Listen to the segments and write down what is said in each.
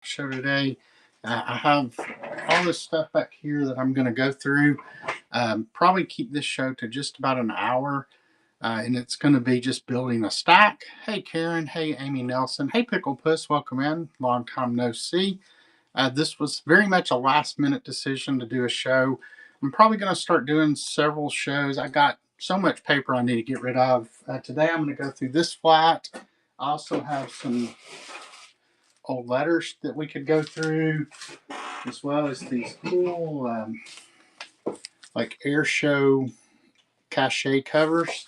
show today. I have all this stuff back here that I'm going to go through. Probably keep this show to just about an hour. And it's going to be just building a stack. Hey, Karen. Hey, Amy Nelson. Hey, Pickle Puss. Welcome in. Long time no see. This was very much a last minute decision to do a show. I'm probably going to start doing several shows. I got so much paper I need to get rid of. Today I'm going to go through this flat. I also have some old letters that we could go through, as well as these cool like air show cachet covers,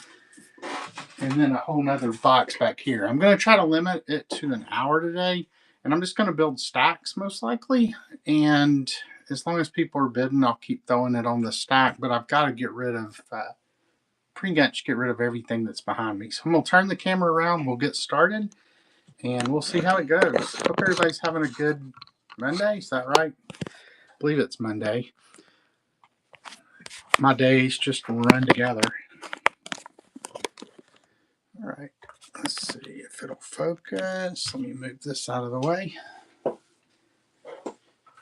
and then a whole nother box back here. I'm going to try to limit it to an hour today, and I'm just going to build stacks most likely, and as long as people are bidding, I'll keep throwing it on the stack, but I've got to get rid of pretty much get rid of everything that's behind me. So I'm going to turn the camera around, we'll get started, and we'll see how it goes. Hope everybody's having a good Monday. Is that right? I believe it's Monday. My days just run together. All right, let's see if it'll focus. Let me move this out of the way.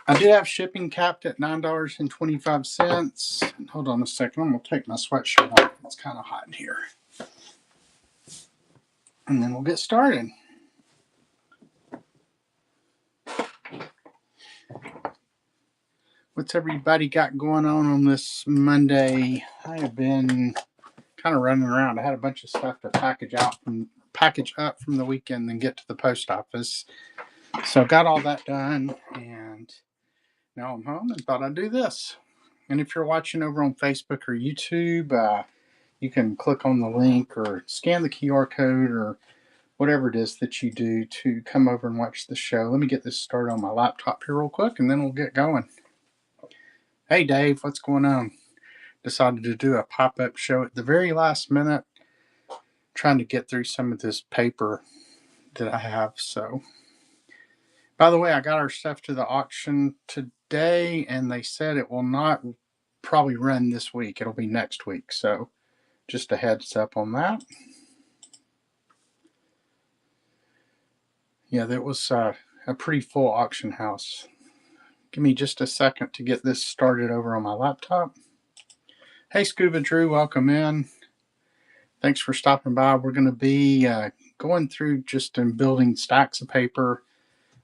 I did have shipping capped at $9.25. Hold on a second. I'm going to take my sweatshirt off. It's kind of hot in here. And then we'll get started. What's everybody got going on this Monday? I have been kind of running around. I had a bunch of stuff to package up from the weekend and get to the post office. So got all that done, and now I'm home and thought I'd do this. And if you're watching over on Facebook or YouTube, you can click on the link or scan the QR code or whatever it is that you do to come over and watch the show. Let me get this started on my laptop here real quick, and then we'll get going. Hey, Dave, what's going on? Decided to do a pop-up show at the very last minute, trying to get through some of this paper that I have. So, by the way, I got our stuff to the auction today, and they said it will not probably run this week. It'll be next week. So, just a heads up on that. Yeah, that was a pretty full auction house. Give me just a second to get this started over on my laptop. Hey, Scuba Drew, welcome in. Thanks for stopping by. We're going to be going through just and building stacks of paper,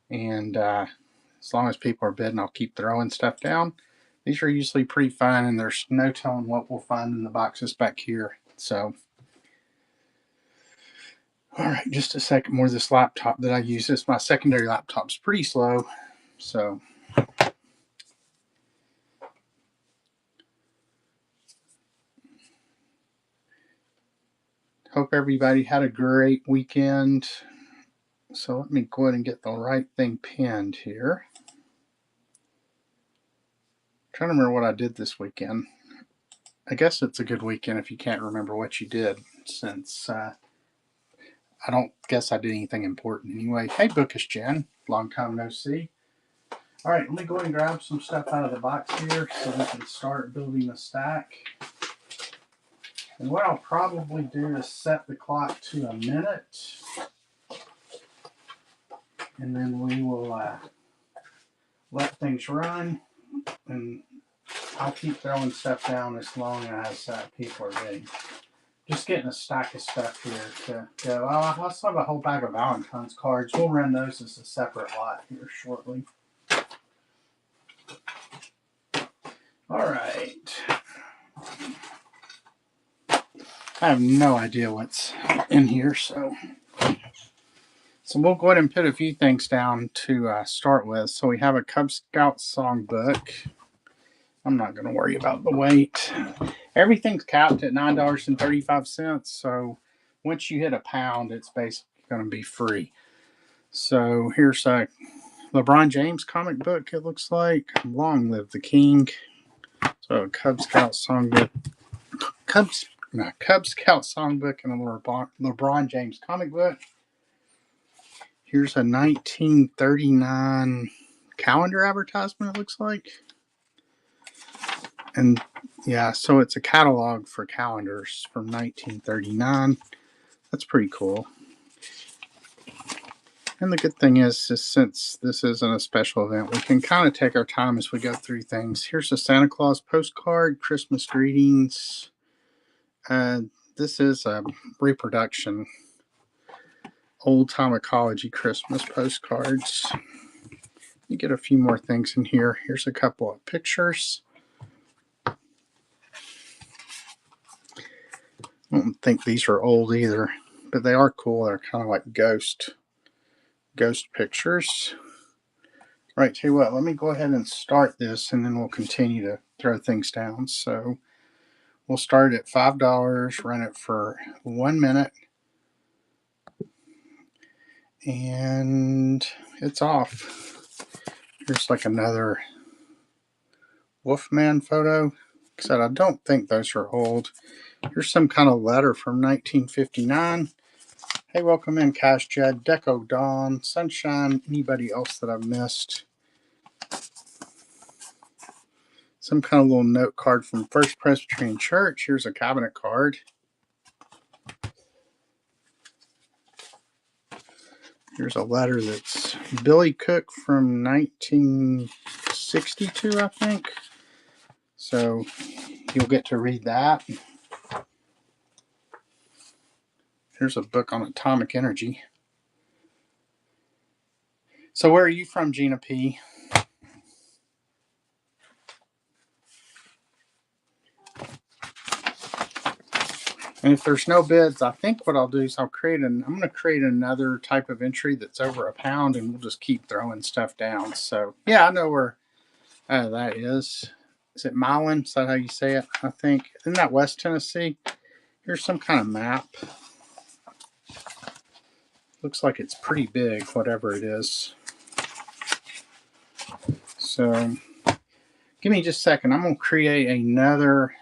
and as long as people are bidding, I'll keep throwing stuff down. These are usually pretty fun, and there's no telling what we'll find in the boxes back here. So, all right, just a second more. This laptop that I use, this my secondary laptop's pretty slow, so. Hope everybody had a great weekend. So let me go ahead and get the right thing pinned here. I'm trying to remember what I did this weekend. I guess it's a good weekend if you can't remember what you did, since I don't guess I did anything important anyway. Hey, Bookish Jen, long time no see. All right, let me go ahead and grab some stuff out of the box here so we can start building the stack. And what I'll probably do is set the clock to a minute. And then we will let things run. And I'll keep throwing stuff down as long as people are ready. Just getting a stack of stuff here to go. Oh, I also have a whole bag of Valentine's cards. We'll run those as a separate lot here shortly. All right. I have no idea what's in here, so we'll go ahead and put a few things down to start with. So we have a Cub Scout songbook. I'm not going to worry about the weight. Everything's capped at $9.35, so once you hit a pound, it's basically going to be free. So here's a LeBron James comic book, it looks like. Long Live the King. So a Cub Scout songbook. Cub Scout songbook and a LeBron James comic book. Here's a 1939 calendar advertisement, it looks like. And yeah, so it's a catalog for calendars from 1939. That's pretty cool. And the good thing is since this isn't a special event, we can kind of take our time as we go through things. Here's a Santa Claus postcard, Christmas greetings. This is a reproduction, old time ecology Christmas postcards. You get a few more things in here. Here's a couple of pictures. I don't think these are old either, but they are cool. They're kind of like ghost pictures. Right, tell you what, let me go ahead and start this, and then we'll continue to throw things down. So we'll start at $5, run it for 1 minute, and it's off. Here's like another Wolfman photo. Except I don't think those are old. Here's some kind of letter from 1959. Hey, welcome in, Cash Jed, Deco Dawn, Sunshine, anybody else that I've missed. Some kind of little note card from First Presbyterian Church. Here's a cabinet card. Here's a letter that's Billy Cook from 1962, I think. So you'll get to read that. Here's a book on atomic energy. So where are you from, Gina P? And if there's no bids, I think what I'll do is I'm going to create another type of entry that's over £1, and we'll just keep throwing stuff down. So yeah, I know where that is. Is it Milan? Is that how you say it? I think. Isn't that West Tennessee? Here's some kind of map. Looks like it's pretty big, whatever it is. So give me just a second. I'm going to create another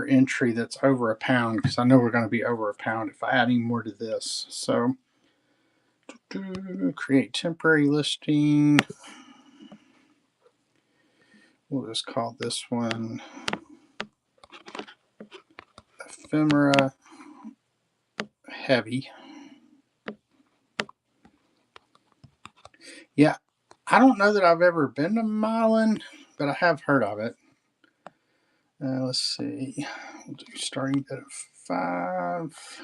entry that's over £1, because I know we're going to be over £1 if I add any more to this. So create temporary listing. We'll just call this one Ephemera Heavy. Yeah, I don't know that I've ever been to Milan, but I have heard of it. Let's see. We'll do starting bid of 5.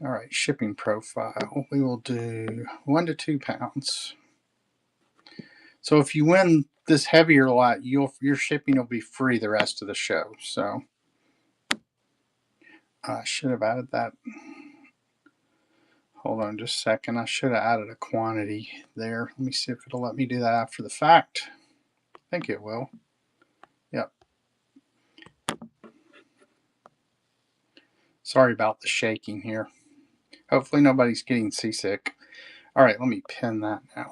All right, shipping profile. We will do 1 to 2 pounds. So if you win this heavier lot, your shipping will be free the rest of the show. So I should have added that. Hold on just a second. I should have added a quantity there. Let me see if it'll let me do that after the fact. I think it will. Yep. Sorry about the shaking here. Hopefully nobody's getting seasick. All right, let me pin that now.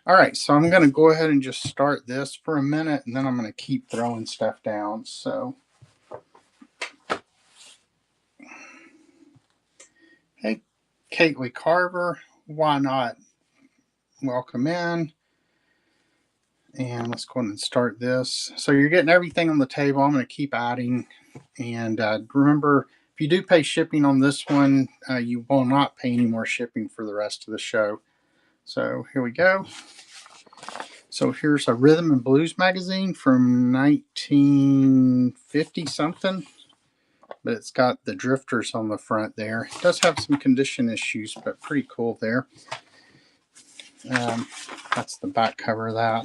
All right, so I'm going to go ahead and just start this for a minute, and then I'm going to keep throwing stuff down. So, hey, Kately Carver, why not? Welcome in. And let's go ahead and start this. So you're getting everything on the table. I'm going to keep adding. And remember, if you do pay shipping on this one, you will not pay any more shipping for the rest of the show. So here we go. So here's a Rhythm and Blues magazine from 1950 something. But it's got the drifters on the front there. It does have some condition issues, but pretty cool there. That's the back cover of that.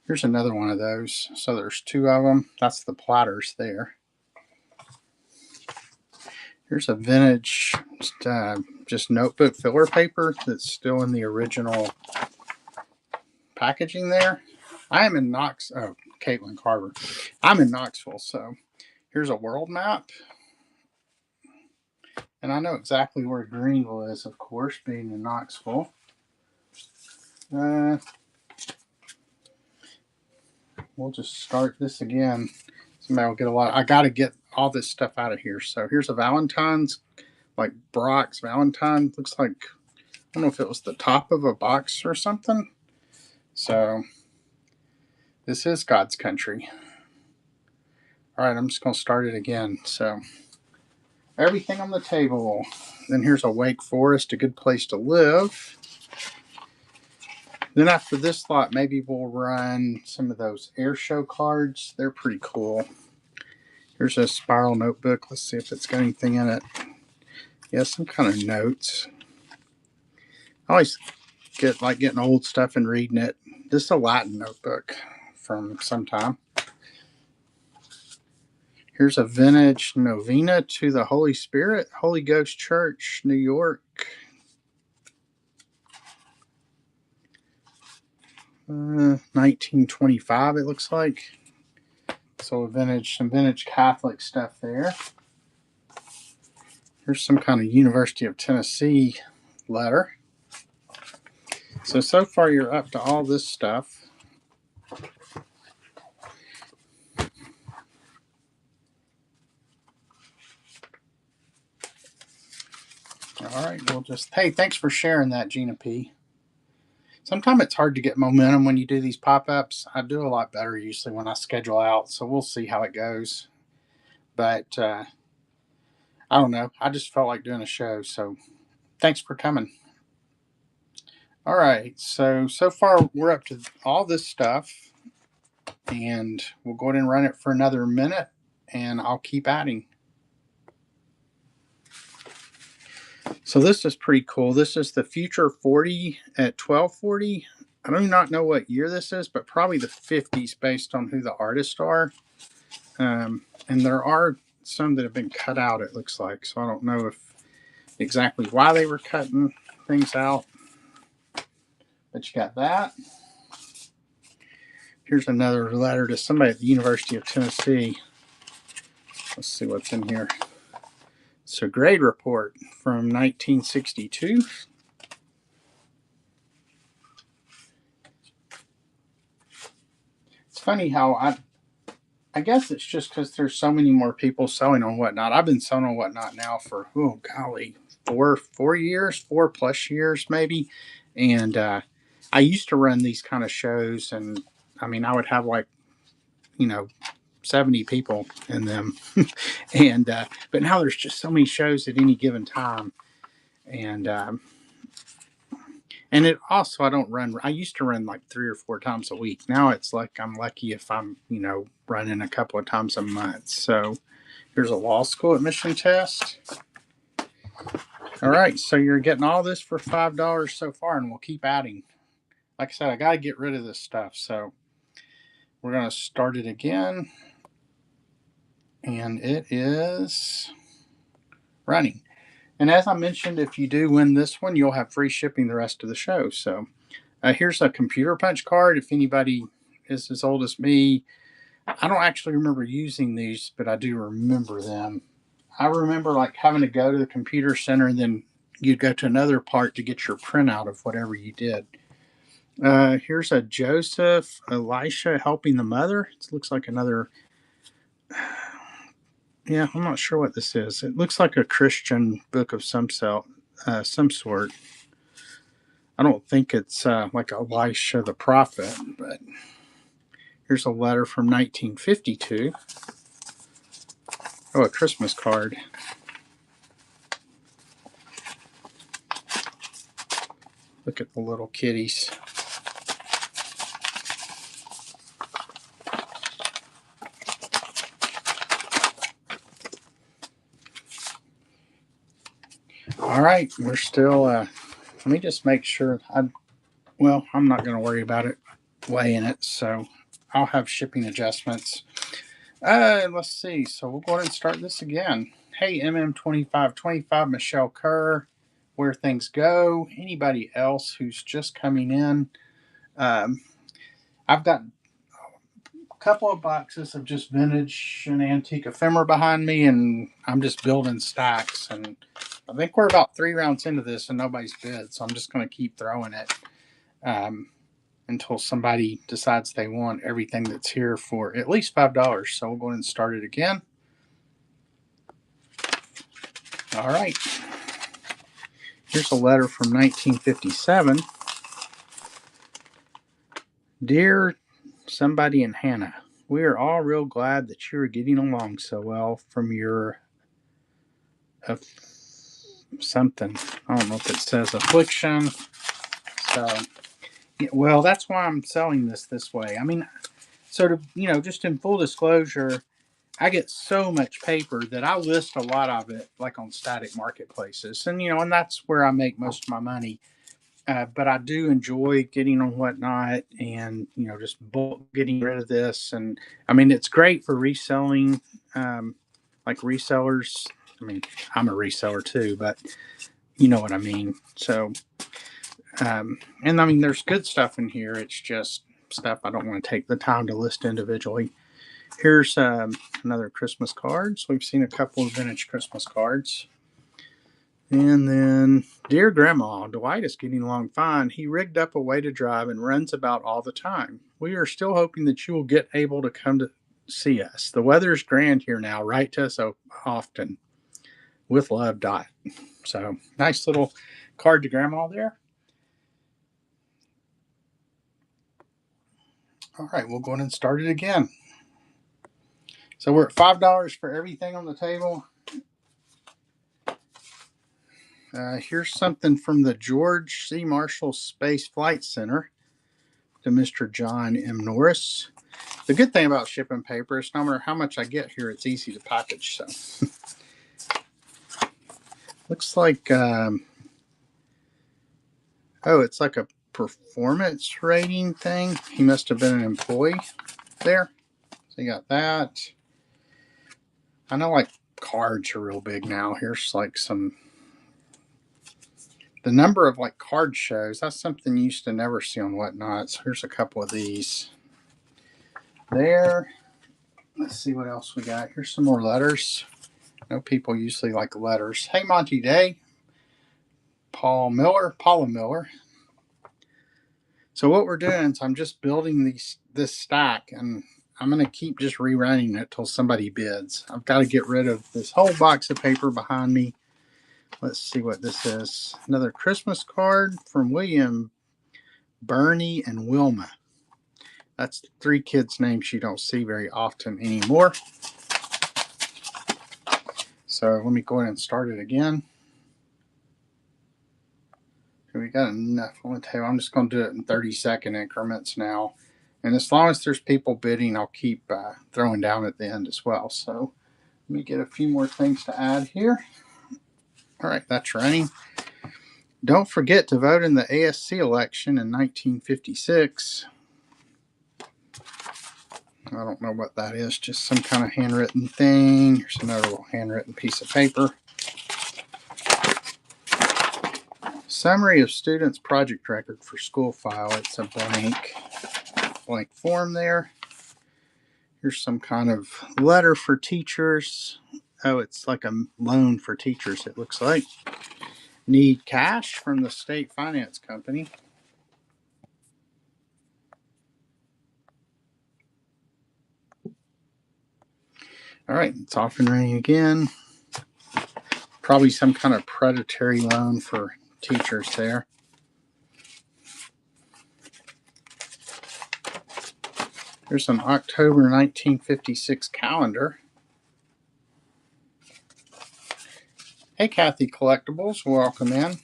Here's another one of those. So there's 2 of them. That's the platters there. Here's a vintage just notebook filler paper that's still in the original packaging there. I am in Caitlin Carver. I'm in Knoxville, so here's a world map. And I know exactly where Greenville is, of course, being in Knoxville. We'll just start this again. Somebody will get a lot. I got to get all this stuff out of here. So here's a Valentine's, like Brock's Valentine. Looks like, I don't know if it was the top of a box or something. So this is God's country. All right, I'm just going to start it again. So, everything on the table. Then here's a Wake Forest, a good place to live. Then after this lot, maybe we'll run some of those air show cards. They're pretty cool. Here's a spiral notebook. Let's see if it's got anything in it. Yeah, some kind of notes. I always get like getting old stuff and reading it. This is a Latin notebook from some time. Here's a vintage novena to the Holy Spirit, Holy Ghost Church, New York. 1925, it looks like. So some vintage Catholic stuff there. Here's some kind of University of Tennessee letter. So far you're up to all this stuff. All right, we'll just, hey, thanks for sharing that, Gina P. Sometimes it's hard to get momentum when you do these pop-ups. I do a lot better usually when I schedule out, so we'll see how it goes. But I don't know. I just felt like doing a show, so thanks for coming. All right, so far we're up to all this stuff, and we'll go ahead and run it for another minute, and I'll keep adding. So this is pretty cool. This is the Future 40 at 1240. I do not know what year this is, but probably the 50s based on who the artists are. And there are some that have been cut out, it looks like. So I don't know if exactly why they were cutting things out. But you got that. Here's another letter to somebody at the University of Tennessee. Let's see what's in here. It's a grade report from 1962. It's funny how I guess it's just because there's so many more people selling on Whatnot. I've been selling on Whatnot now for, oh golly, 4 years, 4+ years maybe. And I used to run these kind of shows, and I mean, I would have like, 70 people in them. And but now there's just so many shows at any given time. And it also, I used to run like 3 or 4 times a week. Now it's like I'm lucky if I'm, running a couple of times a month. So here's a law school admission test. All right, so you're getting all this for $5 so far, and we'll keep adding. Like I said, I got to get rid of this stuff. So we're going to start it again. And it is running. And as I mentioned, if you do win this one, you'll have free shipping the rest of the show. So here's a computer punch card. If anybody is as old as me, I don't actually remember using these, but I do remember them. I remember like having to go to the computer center, and then you'd go to another part to get your printout of whatever you did. Here's a Joseph Elisha helping the mother. It looks like another. Yeah, I'm not sure what this is. It looks like a Christian book of some sort. I don't think it's like Elisha the prophet, but here's a letter from 1952. Oh, a Christmas card. Look at the little kitties. All right, we're still, let me just make sure. I'm not going to worry about it weighing it, so I'll have shipping adjustments. Let's see. So we'll go ahead and start this again. Hey, MM2525, Michelle Kerr, where things go. Anybody else who's just coming in? I've got a couple of boxes of just vintage and antique ephemera behind me, and I'm just building stacks. And I think we're about 3 rounds into this, and nobody's bid, so I'm just going to keep throwing it until somebody decides they want everything that's here for at least $5. So we'll go ahead and start it again. All right. Here's a letter from 1957. Dear somebody in Hannah, We are all real glad that you are getting along so well from your something. I don't know if it says affliction. So, yeah, well, that's why I'm selling this way. I mean, sort of, just in full disclosure, I get so much paper that I list a lot of it like on static marketplaces. And, and that's where I make most of my money. But I do enjoy getting on Whatnot and, just bulk getting rid of this. And I mean, it's great for reselling, like resellers. I mean, I'm a reseller too, but you know what I mean. So, and I mean, there's good stuff in here. It's just stuff I don't want to take the time to list individually. Here's another Christmas card. So we've seen a couple of vintage Christmas cards. And then, dear Grandma, Dwight is getting along fine. He rigged up a way to drive and runs about all the time. We are still hoping that you will get able to come to see us. The weather is grand here now. Write to us so often. With love, Dot. So, nice little card to Grandma there. All right, we'll go ahead and start it again. So we're at $5 for everything on the table. Here's something from the George C. Marshall Space Flight Center to Mr. John M. Norris. The good thing about shipping paper is no matter how much I get here, it's easy to package. So looks like, it's like a performance rating thing. He must have been an employee there. So you got that. I know like cards are real big now. Here's like the number of like card shows. That's something you used to never see on Whatnot. So here's a couple of these there. Let's see what else we got. Here's some more letters. I know people usually like letters. Hey, Monty Day. Paula Miller. So what we're doing is I'm just building this stack, and I'm going to keep just rerunning it till somebody bids. I've got to get rid of this whole box of paper behind me. Let's see what this is. Another Christmas card from William, Bernie, and Wilma. That's 3 kids' names you don't see very often anymore. So let me go ahead and start it again. We got enough on the table. I'm just going to do it in 30-second increments now. And as long as there's people bidding, I'll keep throwing down at the end as well. So let me get a few more things to add here. All right, that's running. Don't forget to vote in the ASC election in 1956. I don't know what that is, just some kind of handwritten thing. Here's another little handwritten piece of paper. Summary of students' project record for school file. It's a blank form there. Here's some kind of letter for teachers. Oh, it's like a loan for teachers, it looks like. Need cash from the state finance company. All right, it's off and running again. Probably some kind of predatory loan for teachers there. There's an October 1956 calendar. Hey, Kathy Collectibles, welcome in.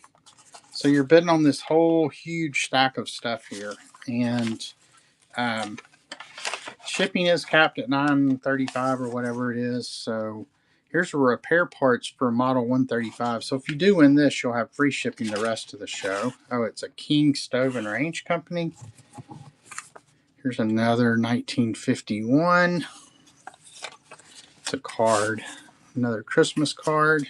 So you're bidding on this whole huge stack of stuff here, and shipping is capped at $9.35 or whatever it is. So here's the repair parts for Model 135. So if you do win this, you'll have free shipping the rest of the show. Oh, it's a King Stove and Range Company. Here's another 1951. It's a card. Another Christmas card.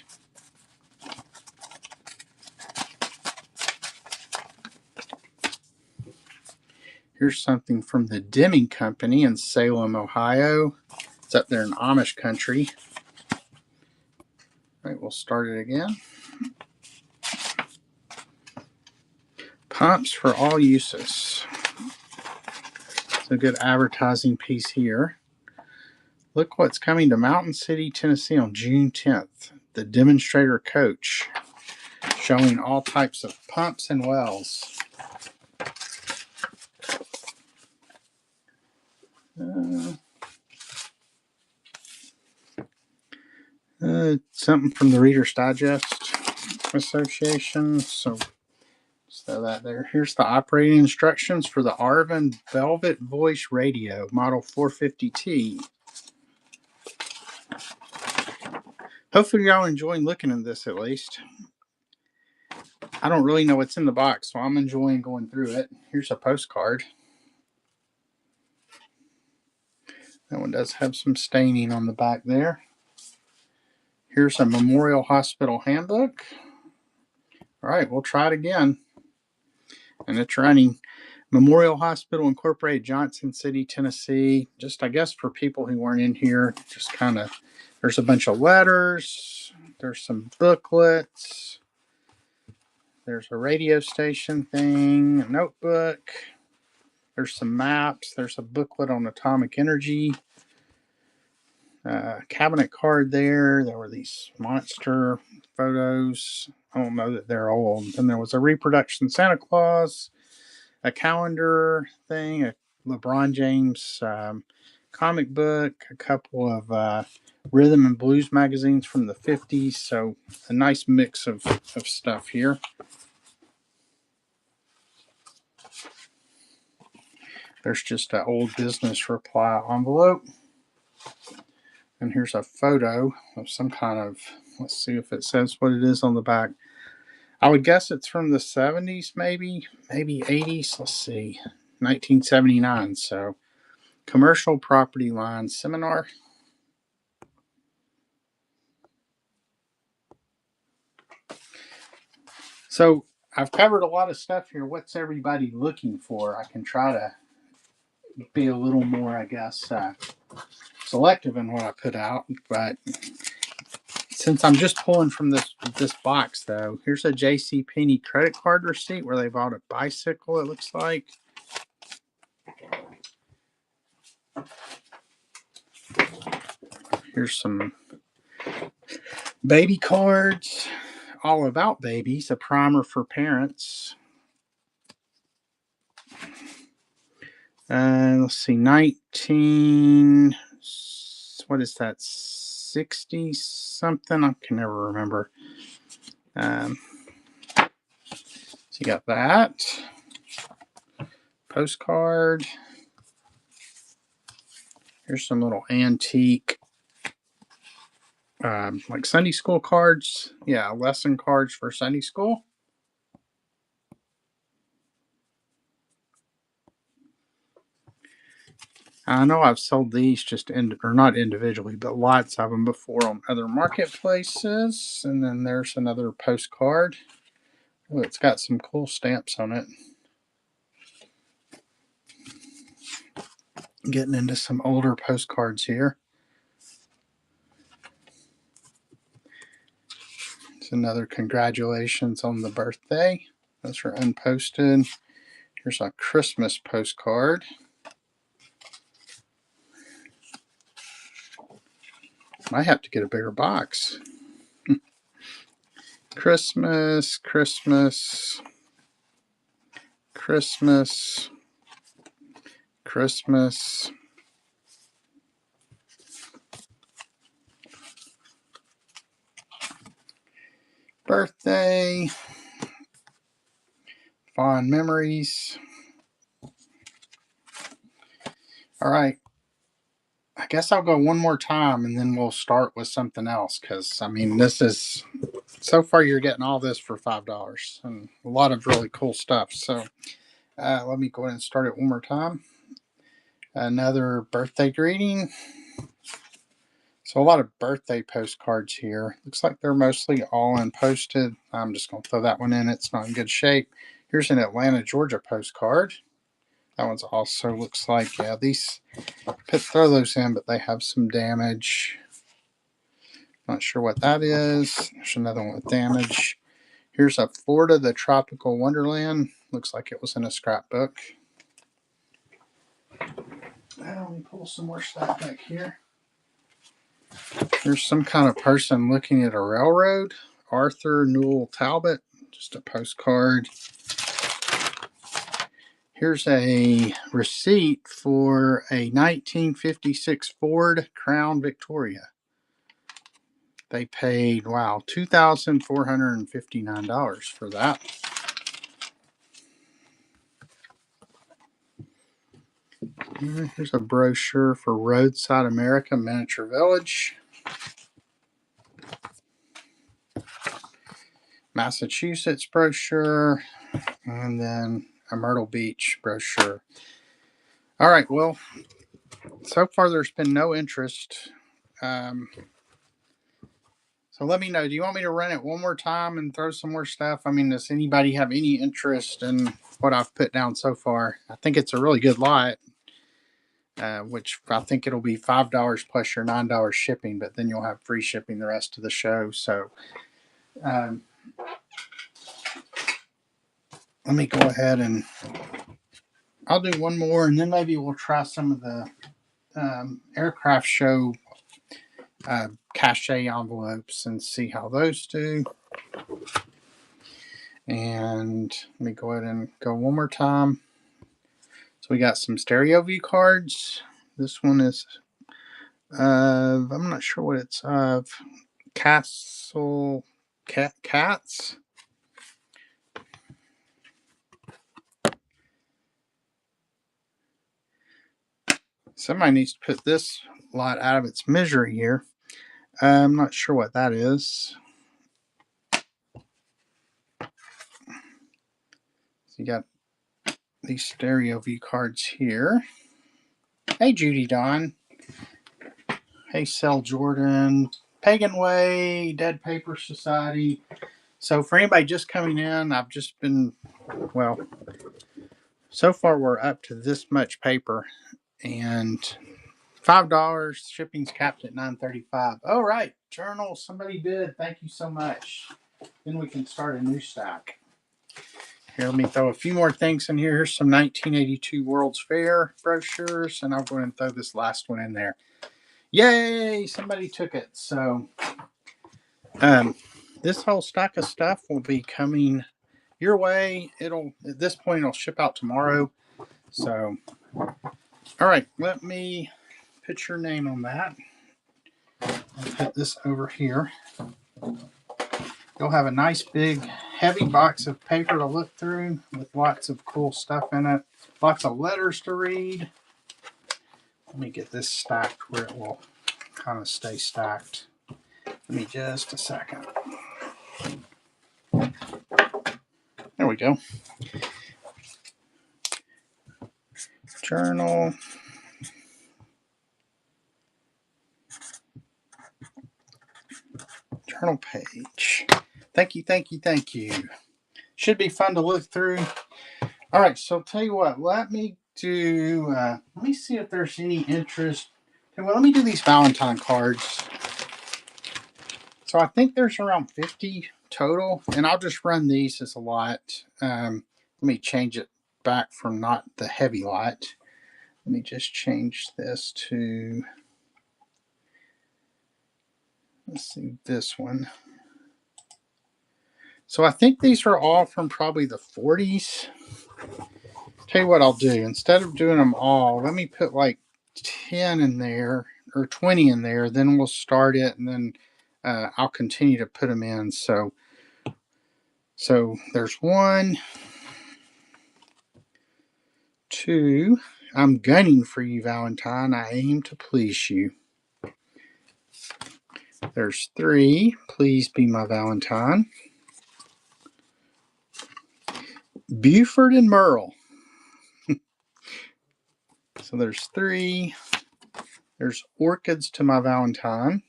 Here's something from the Deming Company in Salem, Ohio. It's up there in Amish country. All right, we'll start it again. Pumps for all uses. It's a good advertising piece here. Look what's coming to Mountain City, Tennessee on June 10th. The demonstrator coach, showing all types of pumps and wells. Something from the Reader's Digest Association. So that there. Here's the operating instructions for the Arvin Velvet Voice Radio, Model 450T. Hopefully y'all enjoying looking at this at least. I don't really know what's in the box, so I'm enjoying going through it. Here's a postcard. That one does have some staining on the back there. Here's a Memorial Hospital handbook. All right, we'll try it again. And it's running Memorial Hospital Incorporated, Johnson City, Tennessee. Just, I guess, for people who weren't in here, just kind of, there's a bunch of letters. There's some booklets. There's a radio station thing, a notebook. There's some maps. There's a booklet on atomic energy. Cabinet card there. There were these monster photos. I don't know that they're old. Then there was a reproduction Santa Claus, a calendar thing, a LeBron James comic book, a couple of rhythm and blues magazines from the 50s. So a nice mix of stuff here. There's just an old business reply envelope. And here's a photo of some kind of, let's see if it says what it is on the back. I would guess it's from the 70s, maybe 80s. Let's see, 1979. So, Commercial Property Line Seminar. So, I've covered a lot of stuff here. What's everybody looking for? I can try to be a little more, I guess, selective in what I put out. But since I'm just pulling from this box, though, here's a JCPenney credit card receipt where they bought a bicycle, it looks like. Here's some baby cards, all about babies, a primer for parents. Let's see, what is that, 60 something? I can never remember. So you got that. Postcard. Here's some little antique, like Sunday school cards. Yeah, lesson cards for Sunday school. I know I've sold these or not individually, but lots of them before on other marketplaces. And then there's another postcard. Oh, it's got some cool stamps on it. Getting into some older postcards here. It's another congratulations on the birthday. Those are unposted. Here's a Christmas postcard. Might have to get a bigger box. Christmas, Christmas, Christmas, Christmas. Birthday. Fond memories. All right. I guess I'll go one more time and then we'll start with something else because, I mean, this is, so far you're getting all this for $5 and a lot of really cool stuff. So let me go ahead and start it one more time. Another birthday greeting. So a lot of birthday postcards here. Looks like they're mostly all unposted. I'm just going to throw that one in. It's not in good shape. Here's an Atlanta, Georgia postcard. That one's also looks like, yeah, these, throw those in, but they have some damage. Not sure what that is. There's another one with damage. Here's a Florida, the Tropical Wonderland. Looks like it was in a scrapbook. Let me pull some more stuff back here. There's some kind of person looking at a railroad. Arthur Newell Talbot. Just a postcard. Here's a receipt for a 1956 Ford Crown Victoria. They paid, wow, $2,459 for that. Here's a brochure for Roadside America Miniature Village. Massachusetts brochure. And then a Myrtle Beach brochure. All right, well, so far there's been no interest. So let me know. Do you want me to run it one more time and throw some more stuff? I mean, does anybody have any interest in what I've put down so far? I think it's a really good lot, which I think it'll be $5 plus your $9 shipping, but then you'll have free shipping the rest of the show. So let me go ahead and I'll do one more, and then maybe we'll try some of the aircraft show cachet envelopes and see how those do. And let me go ahead and go one more time. So we got some stereo view cards. This one is I'm not sure what it's of. Castle Cats. Somebody needs to put this lot out of its misery here. I'm not sure what that is. So you got these stereo view cards here. Hey, Judy Dawn. Hey, Cell Jordan. Pagan Way, Dead Paper Society. So for anybody just coming in, I've just been, well, so far we're up to this much paper, and $5 shipping's capped at $9.35. All right, journal, somebody bid. Thank you so much. Then we can start a new stack. Here, let me throw a few more things in here. Here's some 1982 World's Fair brochures, and I'll go ahead and throw this last one in there. Yay! Somebody took it. So, this whole stack of stuff will be coming your way. At this point, it'll ship out tomorrow. So, all right, let me put your name on that. I'll put this over here. You'll have a nice big heavy box of paper to look through with lots of cool stuff in it. Lots of letters to read. Let me get this stacked where it will kind of stay stacked. Give me just a second. There we go. Journal. Journal page. Thank you, thank you, thank you. Should be fun to look through. All right, so tell you what, let me see if there's any interest. Okay, well, let me do these Valentine cards. So I think there's around 50 total, and I'll just run these as a lot. Let me change it back from not the heavy lot. Let me just change this to, let's see, this one. So I think these are all from probably the 40s. Tell you what I'll do. Instead of doing them all, let me put like 10 in there or 20 in there. Then we'll start it, and then I'll continue to put them in. So there's 1, 2. I'm gunning for you, Valentine. I aim to please you. There's 3. Please be my Valentine. Buford and Merle. So there's 3. There's orchids to my Valentine.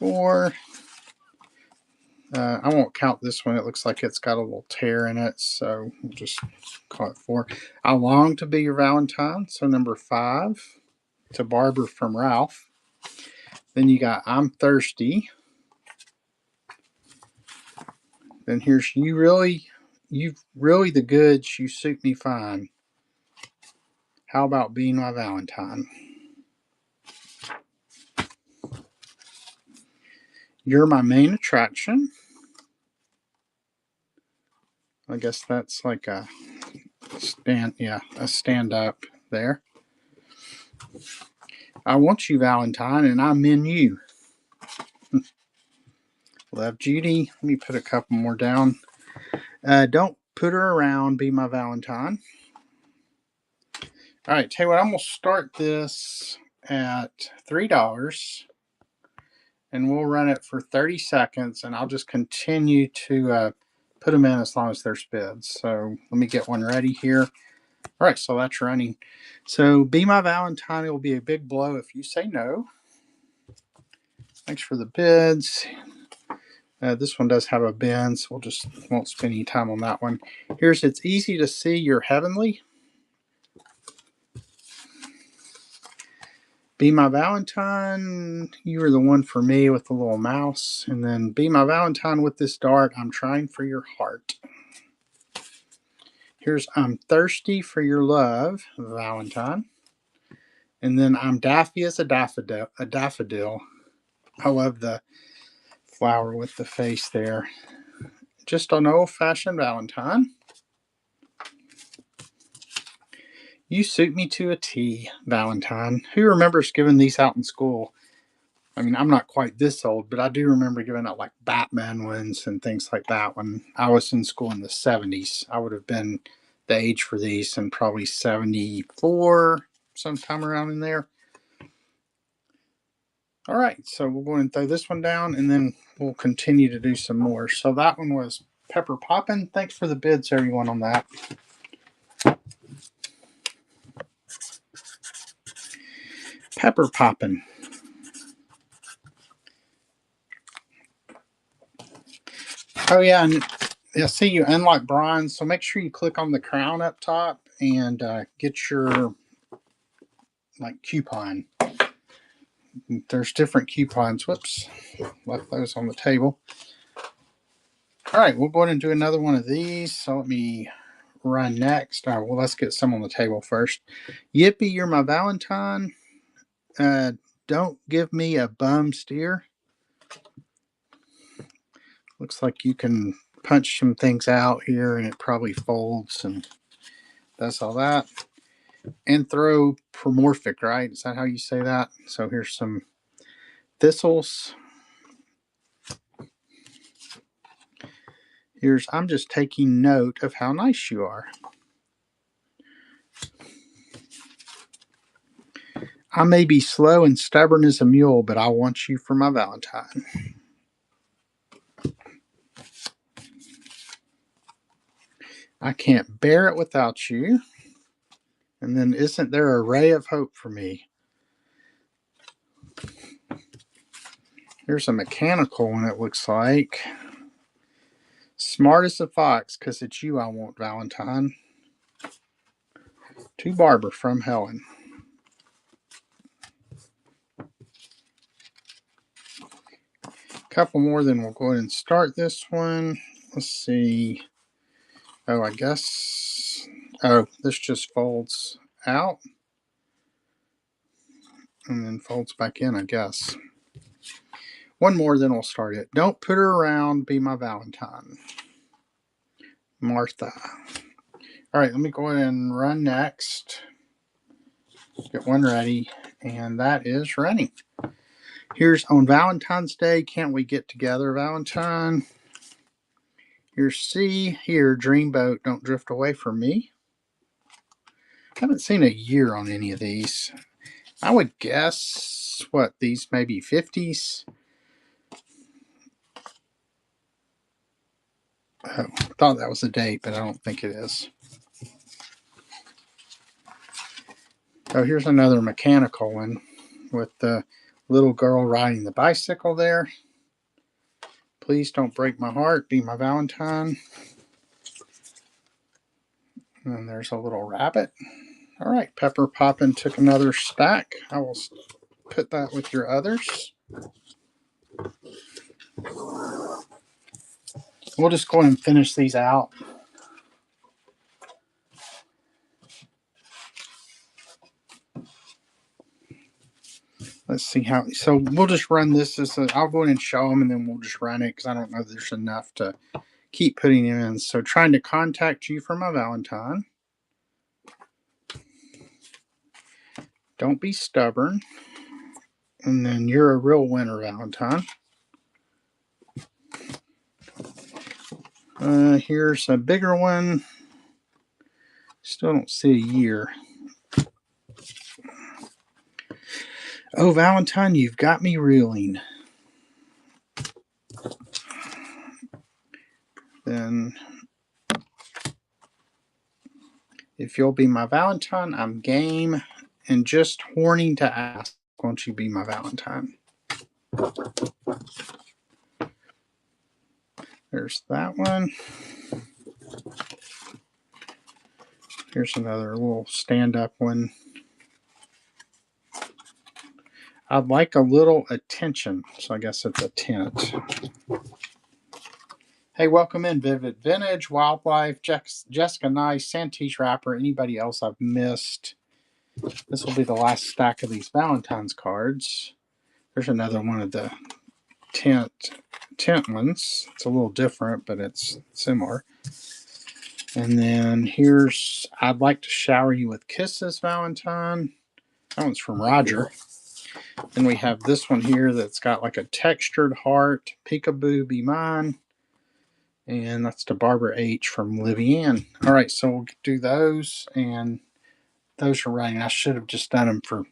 4. I won't count this one. It looks like it's got a little tear in it, so we'll just call it 4. I long to be your Valentine, so number 5. To Barbara from Ralph. Then you got I'm thirsty. Then here's you've really the goods, you suit me fine. How about being my Valentine? You're my main attraction. I guess that's like a stand up there. I want you, Valentine, and I'm in you. Love, Judy. Let me put a couple more down. Don't put her around. Be my Valentine. All right, tell you what, I'm going to start this at $3 and we'll run it for 30 seconds and I'll just continue to put them in as long as there's bids. So let me get one ready here. All right, so that's running. So Be My Valentine, it will be a big blow if you say no. Thanks for the bids. This one does have a bend, so we'll just won't spend any time on that one. Here's It's Easy to See You're Heavenly. Be My Valentine, You Are the One for Me with the little mouse. And then Be My Valentine with This Dart, I'm Trying for Your Heart. Here's I'm Thirsty for Your Love, Valentine. And then I'm Daffy as a daffodil. I love the flower with the face there. Just an old-fashioned Valentine. You Suit Me to a T, Valentine. Who remembers giving these out in school? I mean, I'm not quite this old, but I do remember giving out like Batman ones and things like that when I was in school in the 70s. I would have been the age for these and probably 74, sometime around in there. All right, so we'll go ahead and throw this one down and then we'll continue to do some more. So that one was Pepper Poppin'. Thanks for the bids, everyone, on that. Pepper Poppin'. Oh, yeah, and I see you unlock bronze, so make sure you click on the crown up top and get your coupon. There's different coupons. Whoops, left those on the table. All right, we'll go ahead and do another one of these. So let me run next. All right, well, let's get some on the table first. Yippee, You're My Valentine. Don't Give Me a Bum Steer. Looks like you can punch some things out here and it probably folds and does all that. Anthropomorphic, right? Is that how you say that? So here's some thistles. Here's I'm Just Taking Note of How Nice You Are. I may be slow and stubborn as a mule, but I want you for my Valentine. I can't bear it without you. And then Isn't There a Ray of Hope for Me? Here's a mechanical one, it looks like. Smart as a fox, 'cause it's you I want, Valentine. To Barbara from Helen. Couple more, then we'll go ahead and start this one. Let's see. Oh, I guess. Oh, this just folds out and then folds back in, I guess. One more, then we'll start it. Don't Put Her Around, Be My Valentine. Martha. All right, let me go ahead and run next. Get one ready, and that is running. Here's On Valentine's Day, Can't We Get Together, Valentine. Here's C. Here, Dreamboat, Don't Drift Away From Me. Haven't seen a year on any of these. I would guess, what, these may be 50s? Oh, I thought that was a date, but I don't think it is. Oh, here's another mechanical one with the little girl riding the bicycle there. Please Don't Break My Heart, Be My Valentine. And there's a little rabbit. All right, Pepper Poppin' took another stack. I will put that with your others. We'll just go ahead and finish these out. Let's see how. So we'll just run this as I'll go ahead and show them, and then we'll just run it because I don't know if there's enough to keep putting them in. So Trying to Contact You for My Valentine. Don't Be Stubborn. And then You're a Real Winner, Valentine. Here's a bigger one. Still don't see a year. Oh, Valentine, you've got me reeling. Then, if you'll be my Valentine, I'm game. And just horning to ask, won't you be my Valentine? There's that one. Here's another little stand-up one. I'd like a little attention, so I guess it's a tent. Hey, welcome in, Vivid Vintage, Wildlife, Jessica Nice, Santiche Rapper, anybody else I've missed. This will be the last stack of these Valentine's cards. There's another one of the tent ones. It's a little different, but it's similar. And then here's I'd Like to Shower You with Kisses, Valentine. That one's from Roger. Then we have this one here that's got like a textured heart. Peekaboo, Be Mine. And that's to Barbara H. from Livianne. All right, so we'll do those. And those are running. I should have just done them for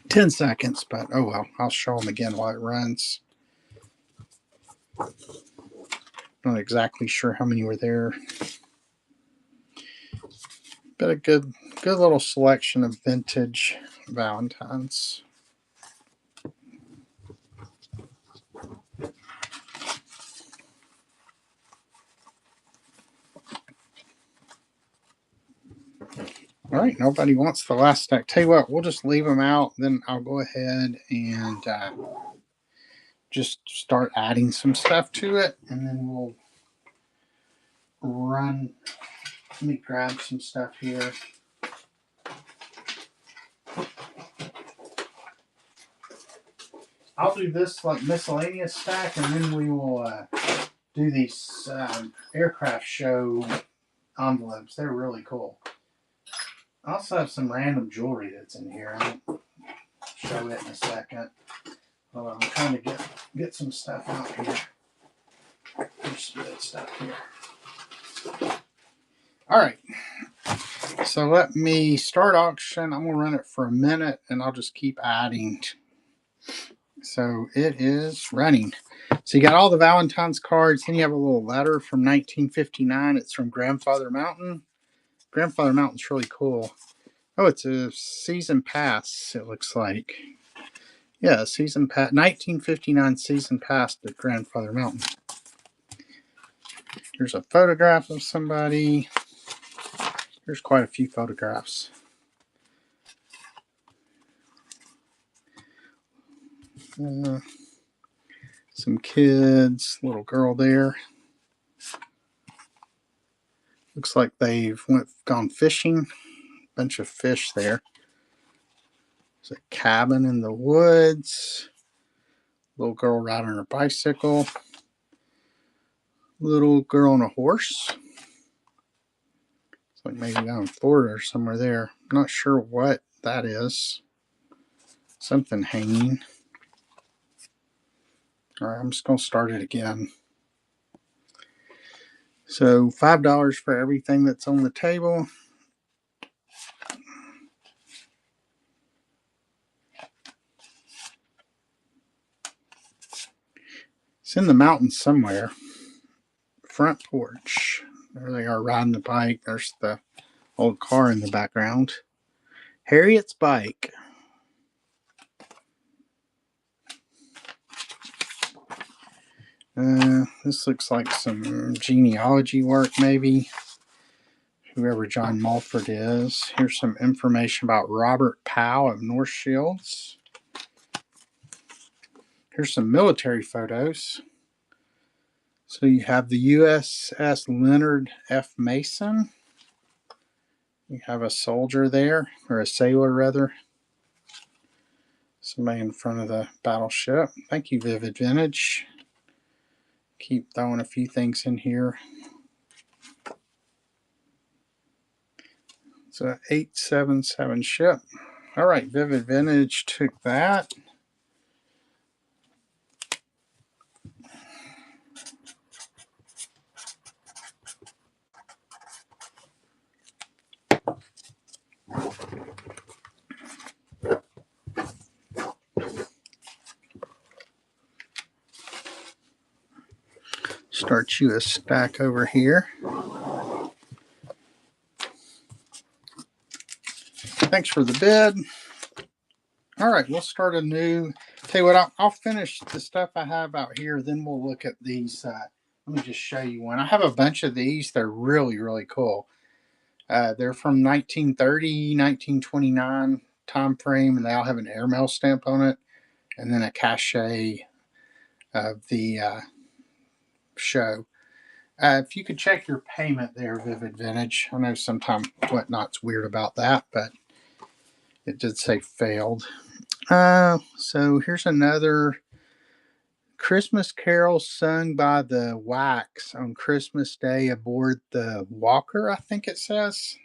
10 seconds, but oh well. I'll show them again while it runs. Not exactly sure how many were there. But a good little selection of vintage Valentines. All right, nobody wants the last stack. Tell you what, we'll just leave them out. Then I'll go ahead and just start adding some stuff to it. And then we'll run. Let me grab some stuff here. I'll do this like miscellaneous stack, and then we will do these aircraft show envelopes. They're really cool. I also have some random jewelry that's in here. I'll show it in a second. Hold on, I'm trying to get some stuff out here. There's some good stuff here. All right. So let me start auction. I'm going to run it for a minute, and I'll just keep adding. So it is running. So you got all the Valentine's cards. Then you have a little letter from 1959. It's from Grandfather Mountain. Grandfather Mountain's really cool. Oh, it's a season pass, it looks like. Yeah, season pass. 1959 season pass at Grandfather Mountain. Here's a photograph of somebody. There's quite a few photographs. Some kids, little girl there. Looks like they've gone fishing. Bunch of fish there. There's a cabin in the woods. Little girl riding her bicycle. Little girl on a horse. It's like maybe down in Florida or somewhere there. I'm not sure what that is. Something hanging. All right, I'm just going to start it again. So $5 for everything that's on the table. It's in the mountains somewhere. Front porch. There they are riding the bike. There's the old car in the background. Harriet's bike. This looks like some genealogy work, maybe. Whoever John Mulford is. Here's some information about Robert Powell of North Shields. Here's some military photos. So you have the USS Leonard F. Mason. You have a soldier there, or a sailor rather. Somebody in front of the battleship. Thank you, Vivid Vintage. Keep throwing a few things in here. It's a 877 ship. All right, Vivid Vintage took that. Start you a stack over here. Thanks for the bid. All right, we'll start a new. Tell you what, I'll finish the stuff I have out here. Then we'll look at these. Let me just show you one. I have a bunch of these. They're really, really cool. They're from 1930, 1929 time frame, and they all have an airmail stamp on it, and then a cachet of the show. If you could check your payment there, Vivid Vintage. I know sometimes Whatnot's weird about that, but it did say failed. So here's another Christmas carol sung by the Wax on Christmas Day aboard the Walker, I think it says.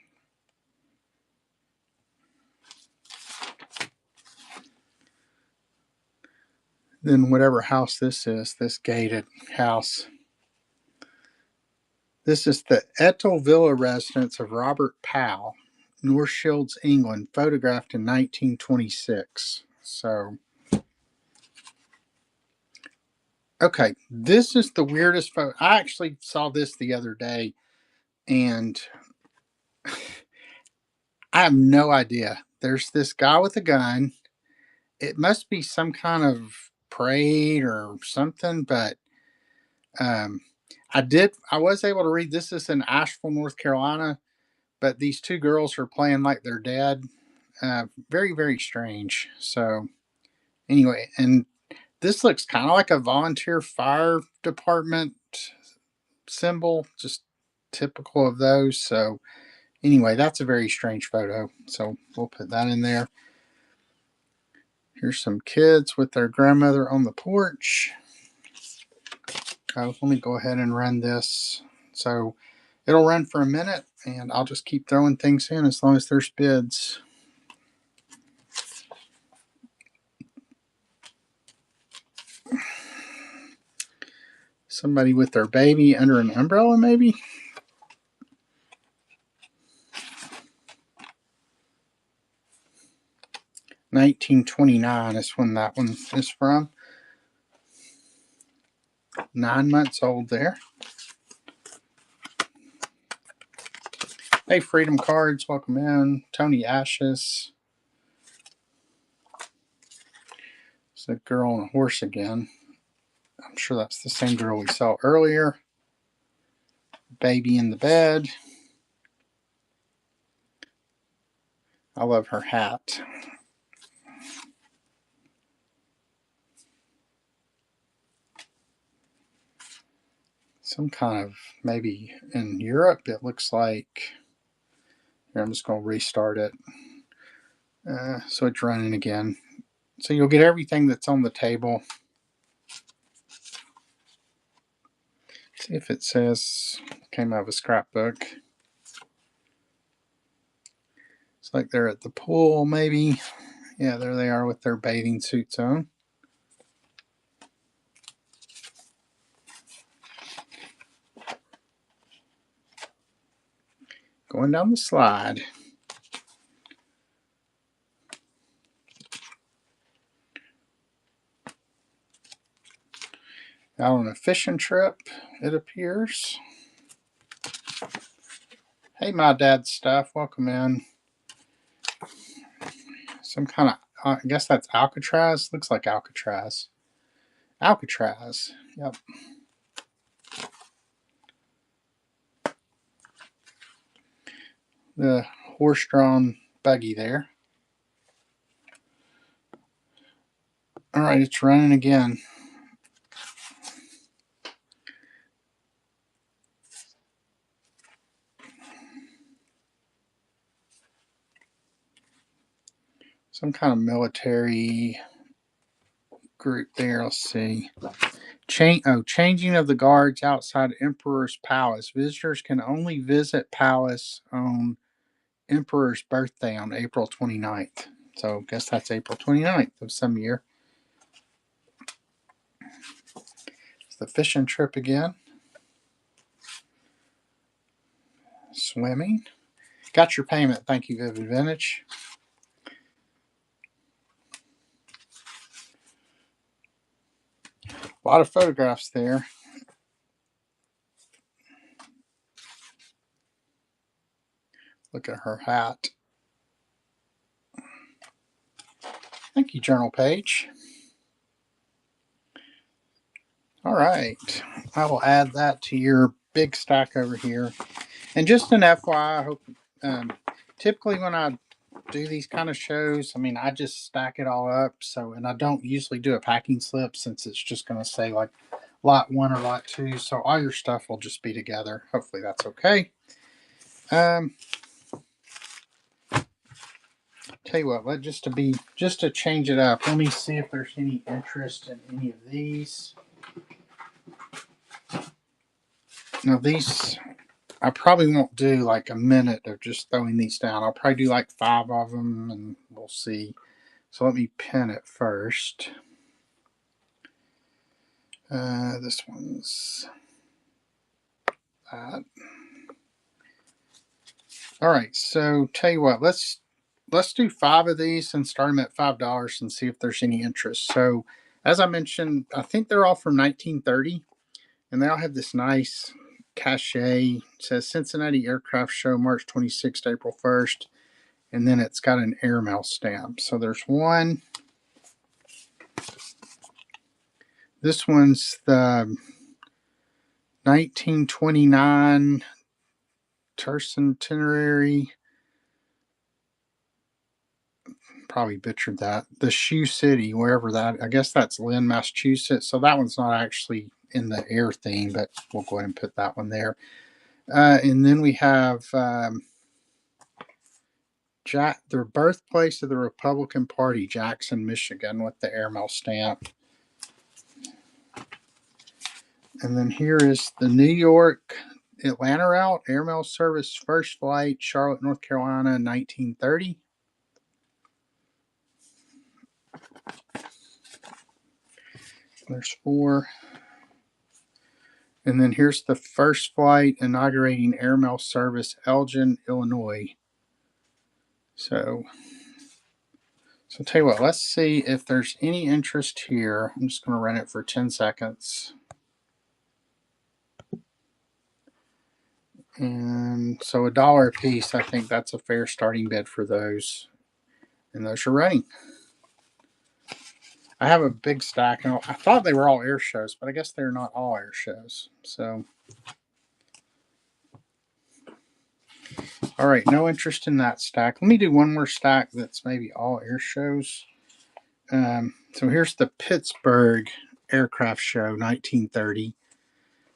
Then whatever house this is, this gated house. This is the Ettal Villa residence of Robert Powell, North Shields, England, photographed in 1926. So, okay, this is the weirdest photo. I actually saw this the other day, and I have no idea. There's this guy with a gun. It must be some kind of parade or something, but um, I was able to read this is in Asheville, North Carolina, but these two girls are playing like they're dead. Very, very strange. So, anyway, and this looks kind of like a volunteer fire department symbol, just typical of those. So, anyway, that's a very strange photo. So, we'll put that in there. Here's some kids with their grandmother on the porch. Let me go ahead and run this. So, it'll run for a minute, and I'll just keep throwing things in as long as there's bids. Somebody with their baby under an umbrella, maybe? $19.29 is when that one is from. 9 months old there. Hey, Freedom Cards, welcome in. Tony Ashes. It's a girl on a horse again. I'm sure that's the same girl we saw earlier. Baby in the bed. I love her hat. Some kind of, maybe in Europe, it looks like. Here, I'm just going to restart it. So it's running again. So you'll get everything that's on the table. See if it says, came out of a scrapbook. It's like they're at the pool, maybe. Yeah, there they are with their bathing suits on. Going down the slide. Out on a fishing trip, it appears. Hey, my dad's stuff. Welcome in. Some kind of, I guess that's Alcatraz. Looks like Alcatraz. Alcatraz. Yep. The horse-drawn buggy there. All right, it's running again. Some kind of military group there. Let's see. Changing of the guards outside Emperor's Palace. Visitors can only visit Palace on Emperor's birthday on April 29th. So I guess that's April 29th of some year. It's the fishing trip again. Swimming. Got your payment. Thank you, Vivid Vintage. A lot of photographs there. Look at her hat. Thank you, journal page. All right, I will add that to your big stack over here. And just an FYI, I hope typically when I do these kind of shows, I mean, I just stack it all up. So, and I don't usually do a packing slip since it's just going to say like lot 1 or lot 2. So all your stuff will just be together. Hopefully that's okay. Tell you what, just to change it up, let me see if there's any interest in any of these. Now these, I probably won't do like a minute of just throwing these down. I'll probably do like 5 of them and we'll see. So let me pin it first. This one's that. All right, so tell you what, let's do 5 of these and start them at $5 and see if there's any interest. So as I mentioned, I think they're all from 1930, and they all have this nice cachet. It says Cincinnati Aircraft Show, March 26th to April 1st, and then it's got an airmail stamp. So there's one. This one's the 1929 Tercentenary. Probably butchered that. The Shoe City, wherever that, I guess that's Lynn, Massachusetts. So that one's not actually in the air theme, but we'll go ahead and put that one there. And then we have the birthplace of the Republican Party, Jackson, Michigan, with the airmail stamp. And then here is the New York Atlanta route, airmail service, first flight, Charlotte, North Carolina, 1930. There's 4. And then here's the first flight inaugurating airmail service, Elgin, Illinois. So I'll tell you what, let's see if there's any interest here. I'm just going to run it for 10 seconds. And so $1 a piece, I think that's a fair starting bid for those. And those are running. I have a big stack. I thought they were all air shows, but I guess they're not all air shows. So, all right, no interest in that stack. Let me do one more stack that's maybe all air shows. So here's the Pittsburgh Aircraft Show, 1930.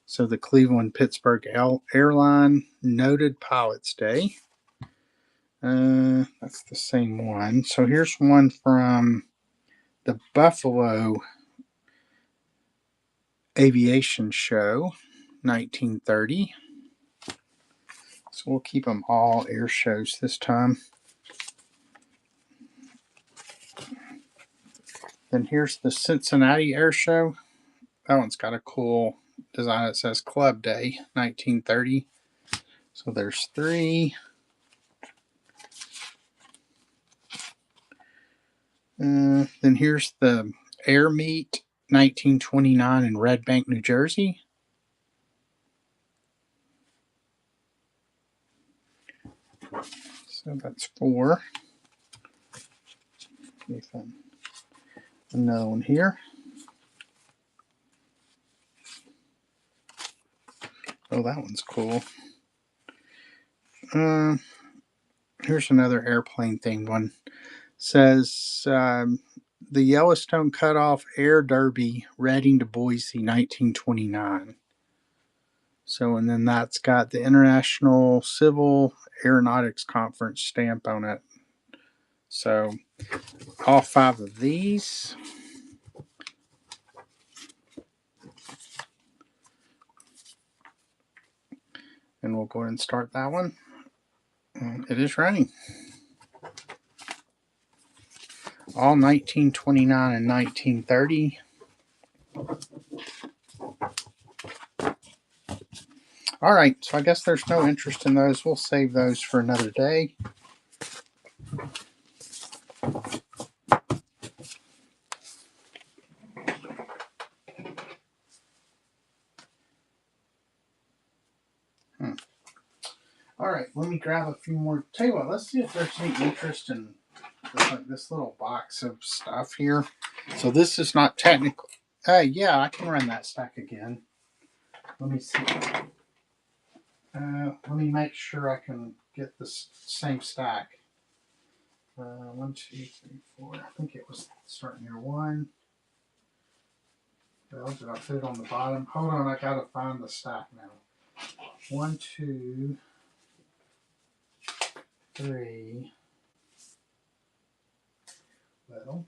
So the Cleveland Pittsburgh Airline Noted Pilots Day. That's the same one. So here's one from the Buffalo Aviation Show, 1930. So we'll keep them all air shows this time. Then here's the Cincinnati Air Show. That one's got a cool design. It says Club Day, 1930. So there's 3. Then here's the Air Meet, 1929 in Red Bank, New Jersey. So that's 4. Another one here. Oh, that one's cool. Here's another airplane themed one. Says the Yellowstone Cutoff Air Derby, Reading to Boise, 1929. So, and then that's got the International Civil Aeronautics Conference stamp on it. So, all 5 of these. And we'll go ahead and start that one. And it is running. All 1929 and 1930. All right, so I guess there's no interest in those. We'll save those for another day. All All right, let me grab a few more. Tell you what, let's see if there's any interest in this little box of stuff here. So this is not technical. Yeah, I can run that stack again. Let me see. Let me make sure I can get this same stack. 1, 2, 3, 4. I think it was starting here. 1. Well, did I put it on the bottom? Hold on, I gotta find the stack now. 1, 2, 3. Well,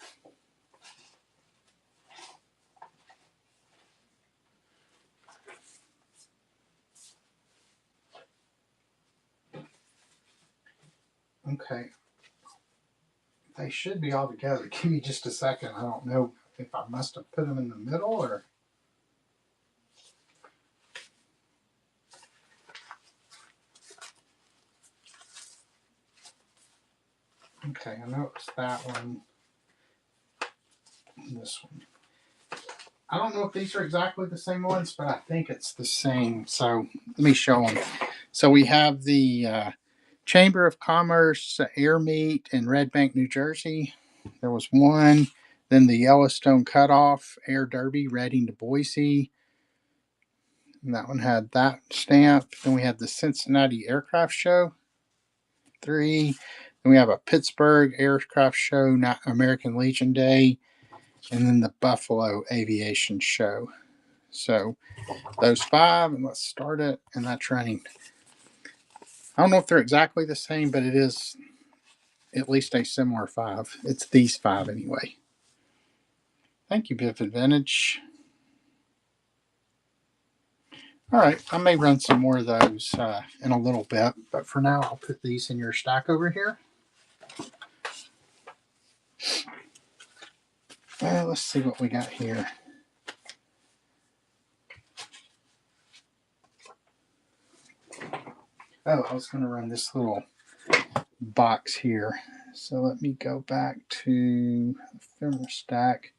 okay. They should be all together. Give me just a second. I don't know if I must have put them in the middle or. Okay, I know it's that one and this one. I don't know if these are exactly the same ones, but I think it's the same. So let me show them. So we have the Chamber of Commerce Air Meet in Red Bank, New Jersey. There was one. Then the Yellowstone Cutoff Air Derby, Reading to Boise. And that one had that stamp. Then we had the Cincinnati Aircraft Show. 3. Then we have a Pittsburgh Aircraft Show, not American Legion Day. And then the Buffalo Aviation Show. So those 5, and let's start it. And that's running. I don't know if they're exactly the same, but it is at least a similar 5. It's these 5 anyway. Thank you, Vivid Vintage. All right, I may run some more of those in a little bit, but for now, I'll put these in your stack over here. Let's see what we got here. Oh, I was going to run this little box here. So let me go back to Ephemera stack.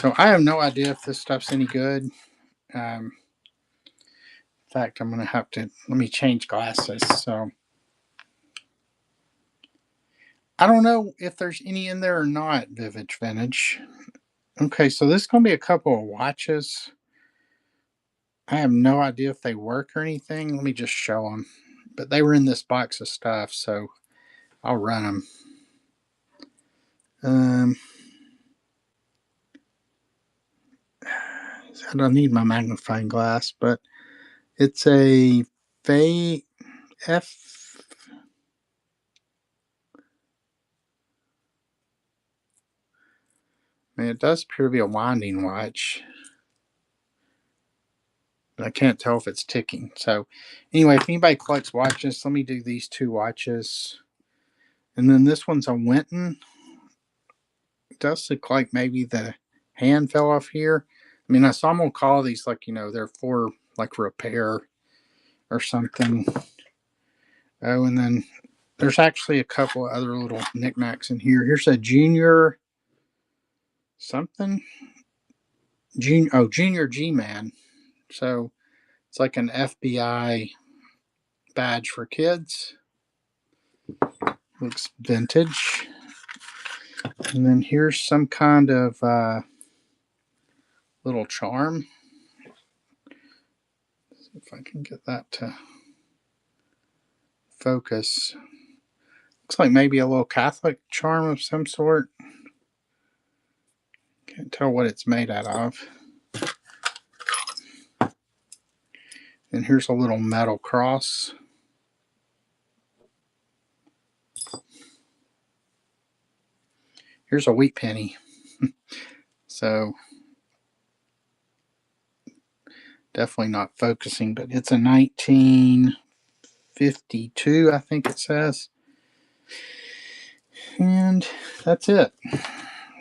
So I have no idea if this stuff's any good. In fact, I'm going to have to, let me change glasses. So I don't know if there's any in there or not, Vivid Vintage. Okay, so this is going to be a couple of watches. I have no idea if they work or anything. Let me just show them. But they were in this box of stuff, so I'll run them. I don't need my magnifying glass, but it's a F. I mean, it does appear to be a winding watch, but I can't tell if it's ticking. So, anyway, if anybody collects watches, let me do these 2 watches. And then this one's a Winton. It does look like maybe the hand fell off here. I mean, I saw them call these like, they're for like repair or something. Oh, and then there's actually a couple of other little knickknacks in here. Here's a junior something. Junior G-Man. So it's like an FBI badge for kids. Looks vintage. And then here's some kind of little charm. See if I can get that to focus. Looks like maybe a little Catholic charm of some sort. Can't tell what it's made out of. And here's a little metal cross. Here's a wheat penny. So definitely not focusing, but it's a 1952, I think it says. And that's it.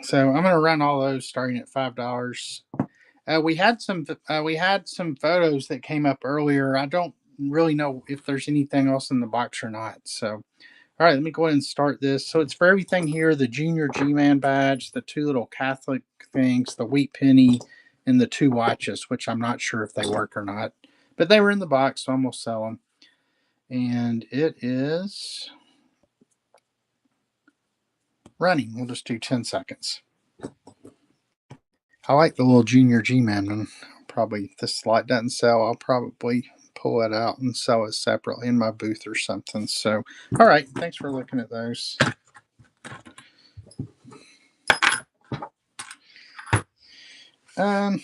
So I'm going to run all those starting at $5. We had some photos that came up earlier. I don't really know if there's anything else in the box or not. So, all right, let me go ahead and start this. So it's for everything here: the Junior G-Man badge, the 2 little Catholic things, the wheat penny, and the 2 watches, which I'm not sure if they work or not. But they were in the box, so I'm going to sell them. And it is running. We'll just do 10 seconds. I like the little Junior G-Man one. Probably, if this light doesn't sell, I'll probably pull it out and sell it separately in my booth or something. So, all right. Thanks for looking at those. Tell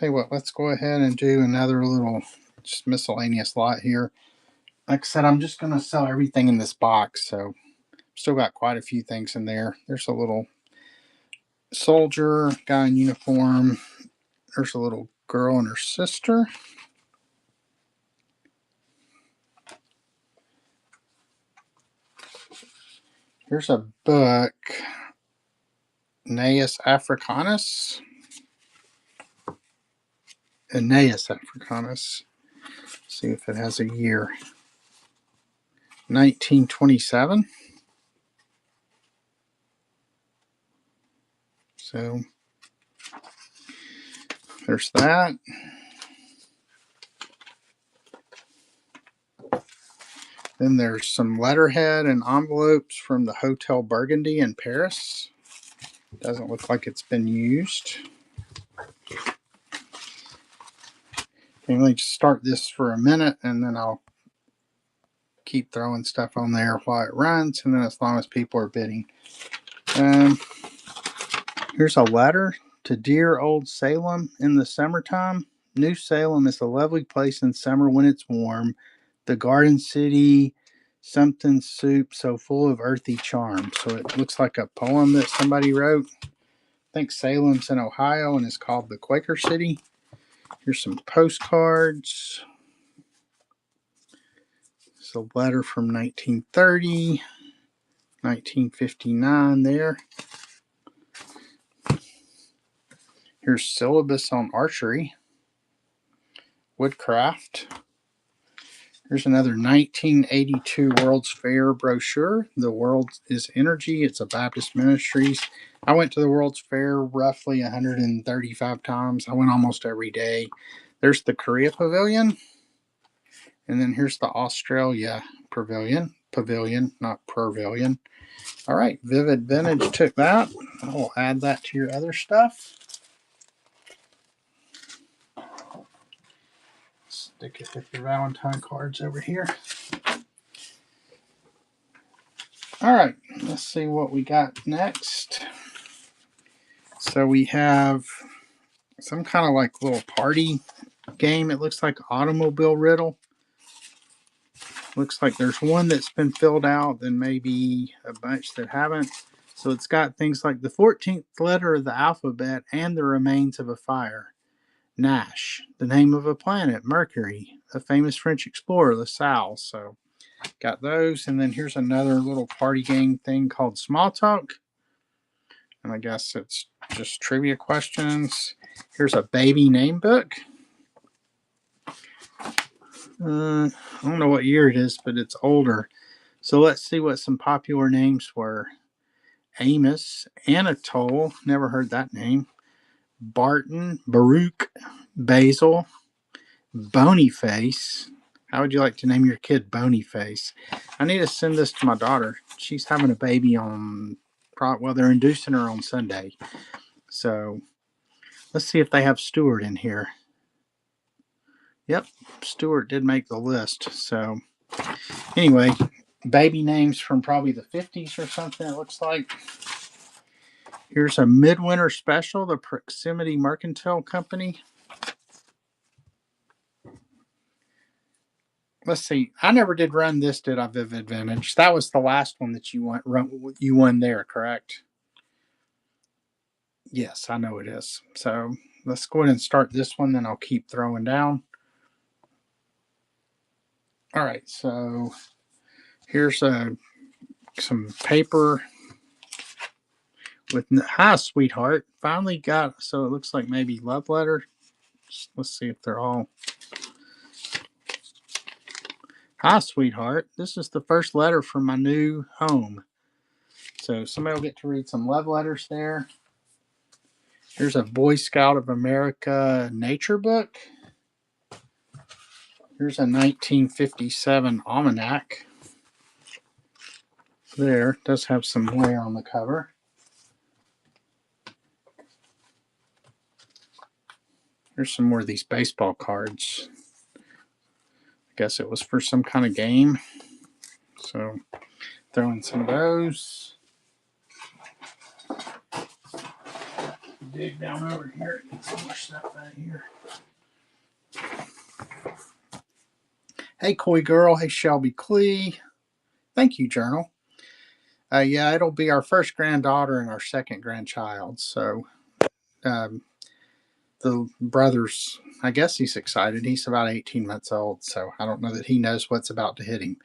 you what, let's go ahead and do another little just miscellaneous lot here. Like I said, I'm just going to sell everything in this box. So, still got quite a few things in there. There's a little soldier, guy in uniform. There's a little girl and her sister. Here's a book, Aeneas Africanus. Aeneas Africanus. See if it has a year. 1927. So there's that. Then there's some letterhead and envelopes from the Hotel Burgundy in Paris. Doesn't look like it's been used. Let me just start this for a minute and then I'll keep throwing stuff on there while it runs, and then as long as people are bidding. Here's a letter to dear old Salem in the summertime. New Salem is a lovely place in summer when it's warm. The garden city, something soup so full of earthy charm. So it looks like a poem that somebody wrote. I think Salem's in Ohio and is called the Quaker City. Here's some postcards. It's a letter from 1930, 1959 there. Here's syllabus on archery, woodcraft. Here's another 1982 World's Fair brochure. The World is Energy. It's a Baptist Ministries. I went to the World's Fair roughly 135 times. I went almost every day. There's the Korea Pavilion. And then here's the Australia Pavilion. Pavilion, not Pavilion. All right, Vivid Vintage took that. I'll add that to your other stuff. Stick it with your Valentine cards over here. All right, let's see what we got next. So we have some kind of like little party game. It looks like automobile riddle. Looks like there's one that's been filled out, then maybe a bunch that haven't. So it's got things like the 14th letter of the alphabet and the remains of a fire. Nash, the name of a planet, Mercury, a famous French explorer, LaSalle. So got those. And then here's another little party game thing called Small Talk. And I guess it's just trivia questions. Here's a baby name book. I don't know what year it is, but it's older. So let's see what some popular names were. Amos, Anatole, never heard that name. Barton, Baruch, Basil, Bonyface. How would you like to name your kid Bonyface? I need to send this to my daughter. She's having a baby on, well, they're inducing her on Sunday. So let's see if they have Stuart in here. Yep, Stuart did make the list. So anyway, baby names from probably the 50s or something, it looks like. Here's a midwinter special, the Proximity Mercantile Company. Let's see. I never did run this, did I, Vivid Vintage? That was the last one that you won there, correct? Yes, I know it is. So let's go ahead and start this one, then I'll keep throwing down. All right, so here's some paper with hi, sweetheart. Finally got, so it looks like maybe love letter. Let's see if they're all. Hi, sweetheart. This is the first letter from my new home. So somebody will get to read some love letters there. Here's a Boy Scout of America nature book. Here's a 1957 almanac. There, does have some wear on the cover. Here's some more of these baseball cards. I guess it was for some kind of game. So, throw in some of those. Dig down over here. Get some more stuff out of here. Hey, Coy Girl. Hey, Shelby Clee. Thank you, Journal. Yeah, it'll be our first granddaughter and our second grandchild. So, the brother's, I guess he's excited. He's about 18 months old, so I don't know that he knows what's about to hit him.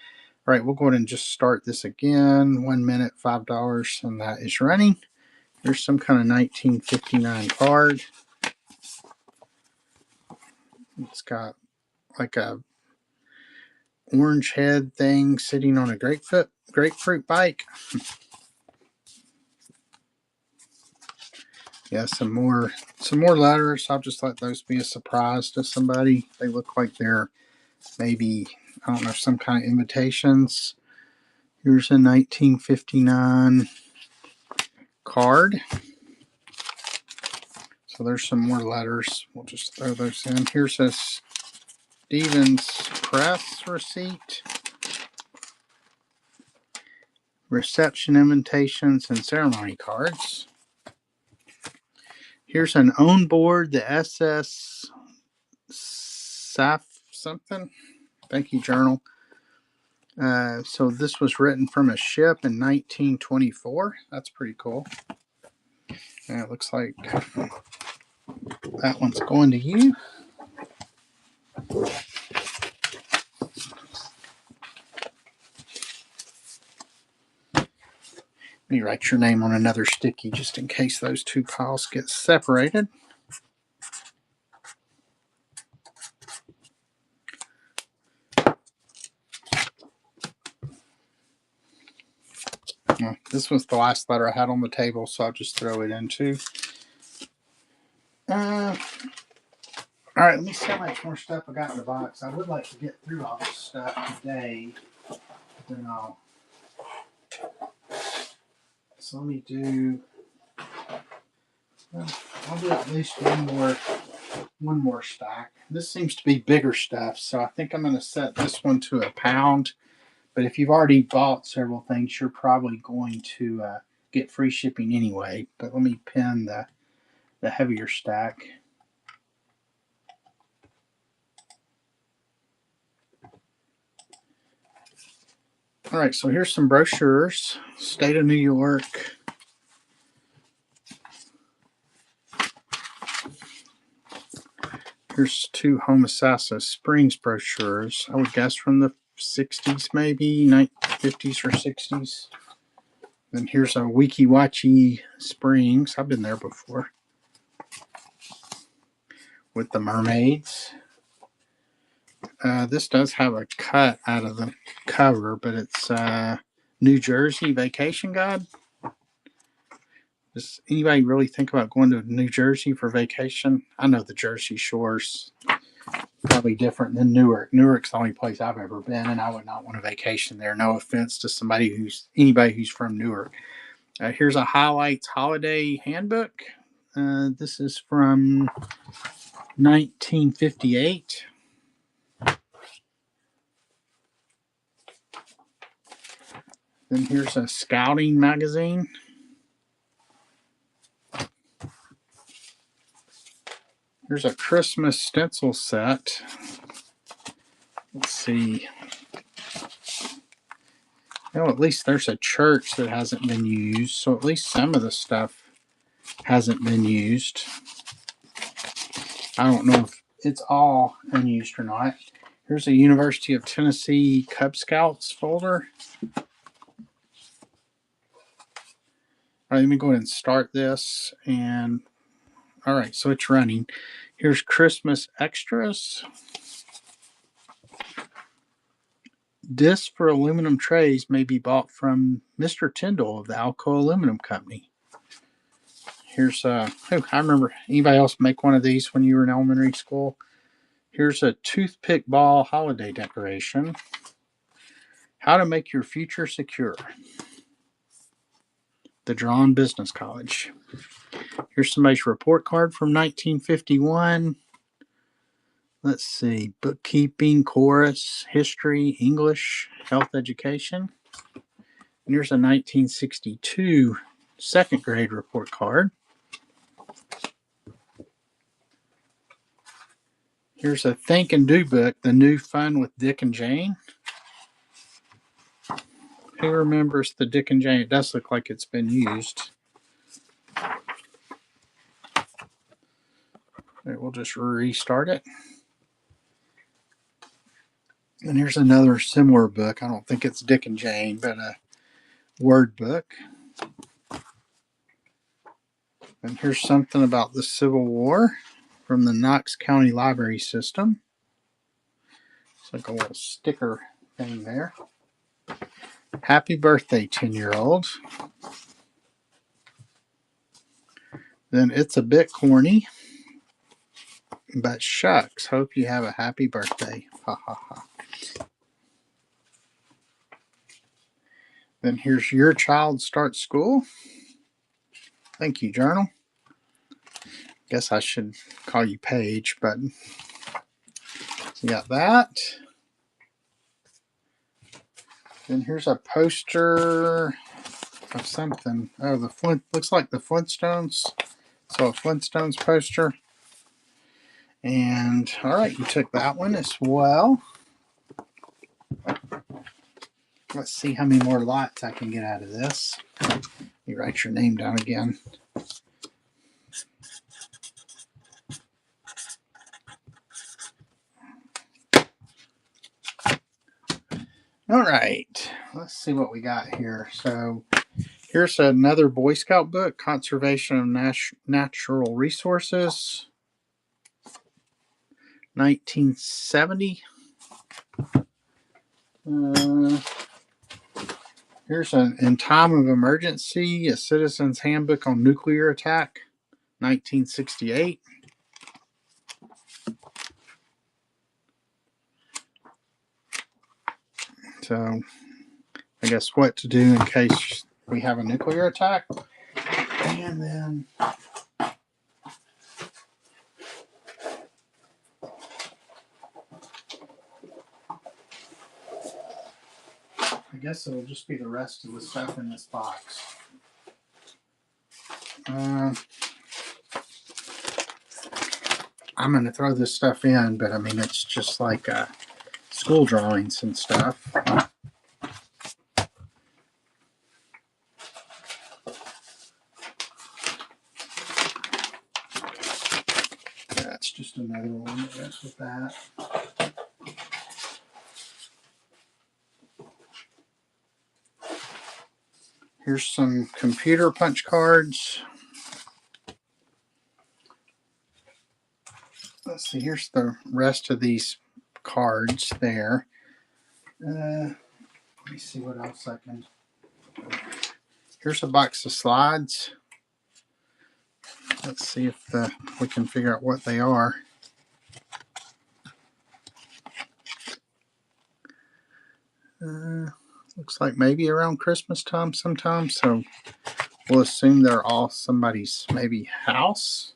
All right, we'll go ahead and just start this again. 1 minute, $5, and that is running. There's some kind of 1959 card. It's got like a orange head thing sitting on a grapefruit bike. Yeah, some more letters. I'll just let those be a surprise to somebody. They look like they're maybe, I don't know, some kind of invitations. Here's a 1959 card. So there's some more letters. We'll just throw those in. Here's a Stevens Press receipt. Reception invitations and ceremony cards. Here's an on board the SS Saf something. Thank you, Journal. So this was written from a ship in 1924. That's pretty cool. And it looks like that one's going to you. Let me write your name on another sticky just in case those two piles get separated. Well, this was the last letter I had on the table, so I'll just throw it in too. All right, let me see how much more stuff I got in the box. I would like to get through all this stuff today. Then I'll let me do. Well, I'll do at least one more stack. This seems to be bigger stuff, so I think I'm going to set this one to £1. But if you've already bought several things, you're probably going to get free shipping anyway. But let me pin the heavier stack. All right, so here's some brochures. State of New York. Here's two Homosassa Springs brochures. I would guess from the 60s, maybe 50s or 60s. Then here's a Weeki Wachee Springs. I've been there before. With the mermaids. This does have a cut out of the cover, but it's New Jersey Vacation Guide. Does anybody really think about going to New Jersey for vacation? I know the Jersey Shore's probably different than Newark. Newark's the only place I've ever been, and I would not want a vacation there. No offense to anybody who's from Newark. Here's a highlights holiday handbook. This is from 1958. Then here's a scouting magazine. Here's a Christmas stencil set. Let's see. Well, at least there's a church that hasn't been used, so at least some of the stuff hasn't been used. I don't know if it's all unused or not. Here's a University of Tennessee Cub Scouts folder. All right, let me go ahead and start this. And all right, so it's running. Here's Christmas extras. Discs for aluminum trays may be bought from Mr. Tyndall of the Alcoa Aluminum Company. Here's I remember, anybody else make one of these when you were in elementary school? Here's a toothpick ball holiday decoration. How to make your future secure. The Drawn Business College. Here's somebody's report card from 1951. Let's see, bookkeeping, chorus, history, English, health education. And here's a 1962 second grade report card. Here's a Think and Do book, The New Fun with Dick and Jane. Who remembers the Dick and Jane? It does look like it's been used. We'll just restart it. And here's another similar book. I don't think it's Dick and Jane, but a word book. And here's something about the Civil War from the Knox County Library System. It's like a little sticker thing there. Happy birthday, 10-year-old. Then it's a bit corny, but shucks, hope you have a happy birthday. Ha ha ha. Then here's Your Child Starts School. Thank you, Journal. Guess I should call you Paige, but you got that. Then here's a poster of something. Oh, looks like the Flintstones. So a Flintstones poster. And all right, you took that one as well. Let's see how many more lots I can get out of this. You write your name down again. All right, let's see what we got here. So here's another Boy Scout book, Conservation of Natural Resources, 1970. Here's an In Time of Emergency, a Citizen's Handbook on Nuclear Attack, 1968. So I guess what to do in case we have a nuclear attack. And then I guess it'll just be the rest of the stuff in this box. I'm going to throw this stuff in, but I mean, it's just like school drawings and stuff. That's just another one that goes with that. Here's some computer punch cards. Let's see, here's the rest of these cards there. Let me see what else I can. Here's a box of slides. Let's see if we can figure out what they are. Looks like maybe around Christmas time sometime, so we'll assume they're all somebody's maybe house.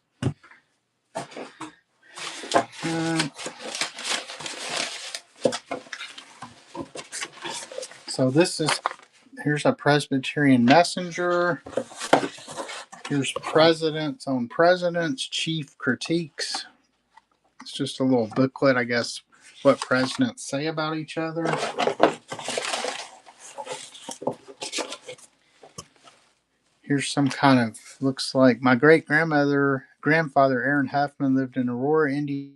So here's a Presbyterian Messenger. Here's Presidents on Presidents, Chief Critiques. It's just a little booklet, I guess, what presidents say about each other. Here's some kind of, looks like my grandfather Aaron Huffman lived in Aurora, Indiana.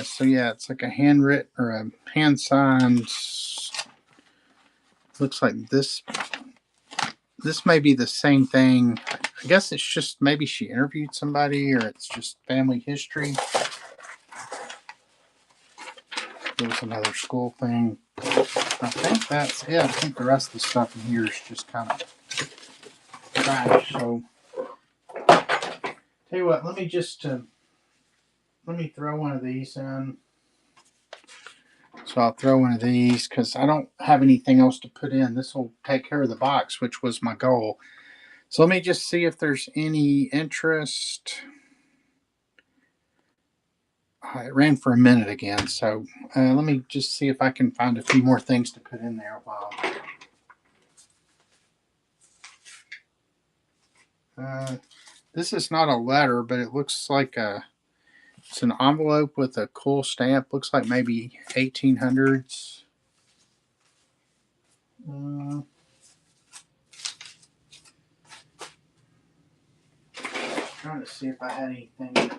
So yeah, it's like a handwritten or a hand signed. Looks like this may be the same thing. I guess it's just maybe she interviewed somebody, or it's just family history. There's another school thing. I think that's it. I think the rest of the stuff in here is just kind of trash. So, tell you what, let me just let me throw one of these in. So I'll throw one of these because I don't have anything else to put in. This will take care of the box, which was my goal. So let me just see if there's any interest. It ran for a minute again. So let me just see if I can find a few more things to put in there while. This is not a letter, but it looks like it's an envelope with a cool stamp. Looks like maybe 1800s. Trying to see if I had anything.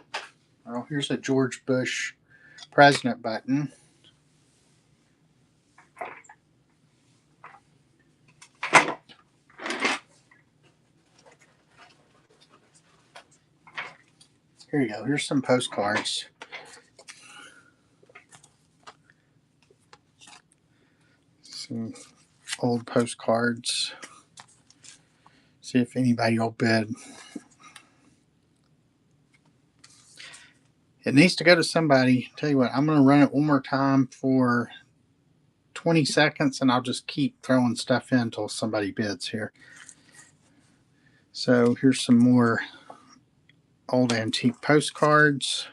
Oh, here's a George Bush president button. Here you go. Here's some postcards. Some old postcards. See if anybody will bid. It needs to go to somebody. Tell you what, I'm going to run it one more time for 20 seconds and I'll just keep throwing stuff in until somebody bids here. So here's some more old antique postcards.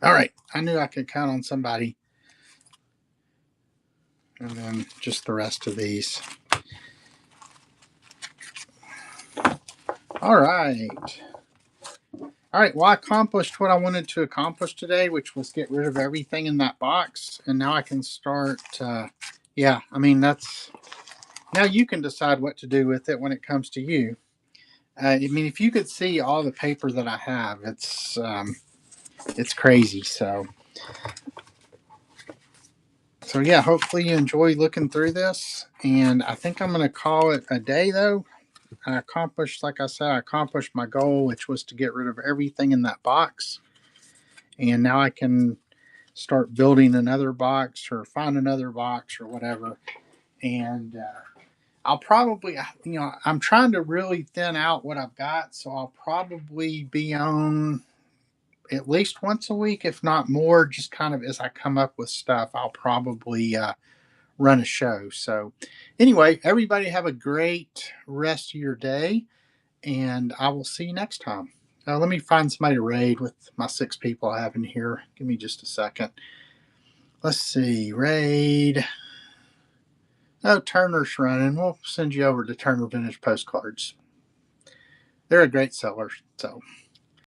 All right, I knew I could count on somebody. And then just the rest of these. All right. All right, well, I accomplished what I wanted to accomplish today, which was get rid of everything in that box. And now I can start, yeah, I mean, now you can decide what to do with it when it comes to you. I mean, if you could see all the paper that I have, it's crazy. So yeah, hopefully you enjoy looking through this. And I think I'm going to call it a day, though. I accomplished, like I said, I accomplished my goal, which was to get rid of everything in that box. And now I can start building another box or find another box or whatever. And I'll probably, I'm trying to really thin out what I've got. So I'll probably be on at least once a week, if not more, just kind of as I come up with stuff, I'll probably run a show. So anyway, everybody have a great rest of your day. And I will see you next time. Let me find somebody to raid with my 6 people I have in here. Give me just a second. Let's see. Raid. Oh, Turner's running. We'll send you over to Turner Vintage Postcards. They're a great seller. So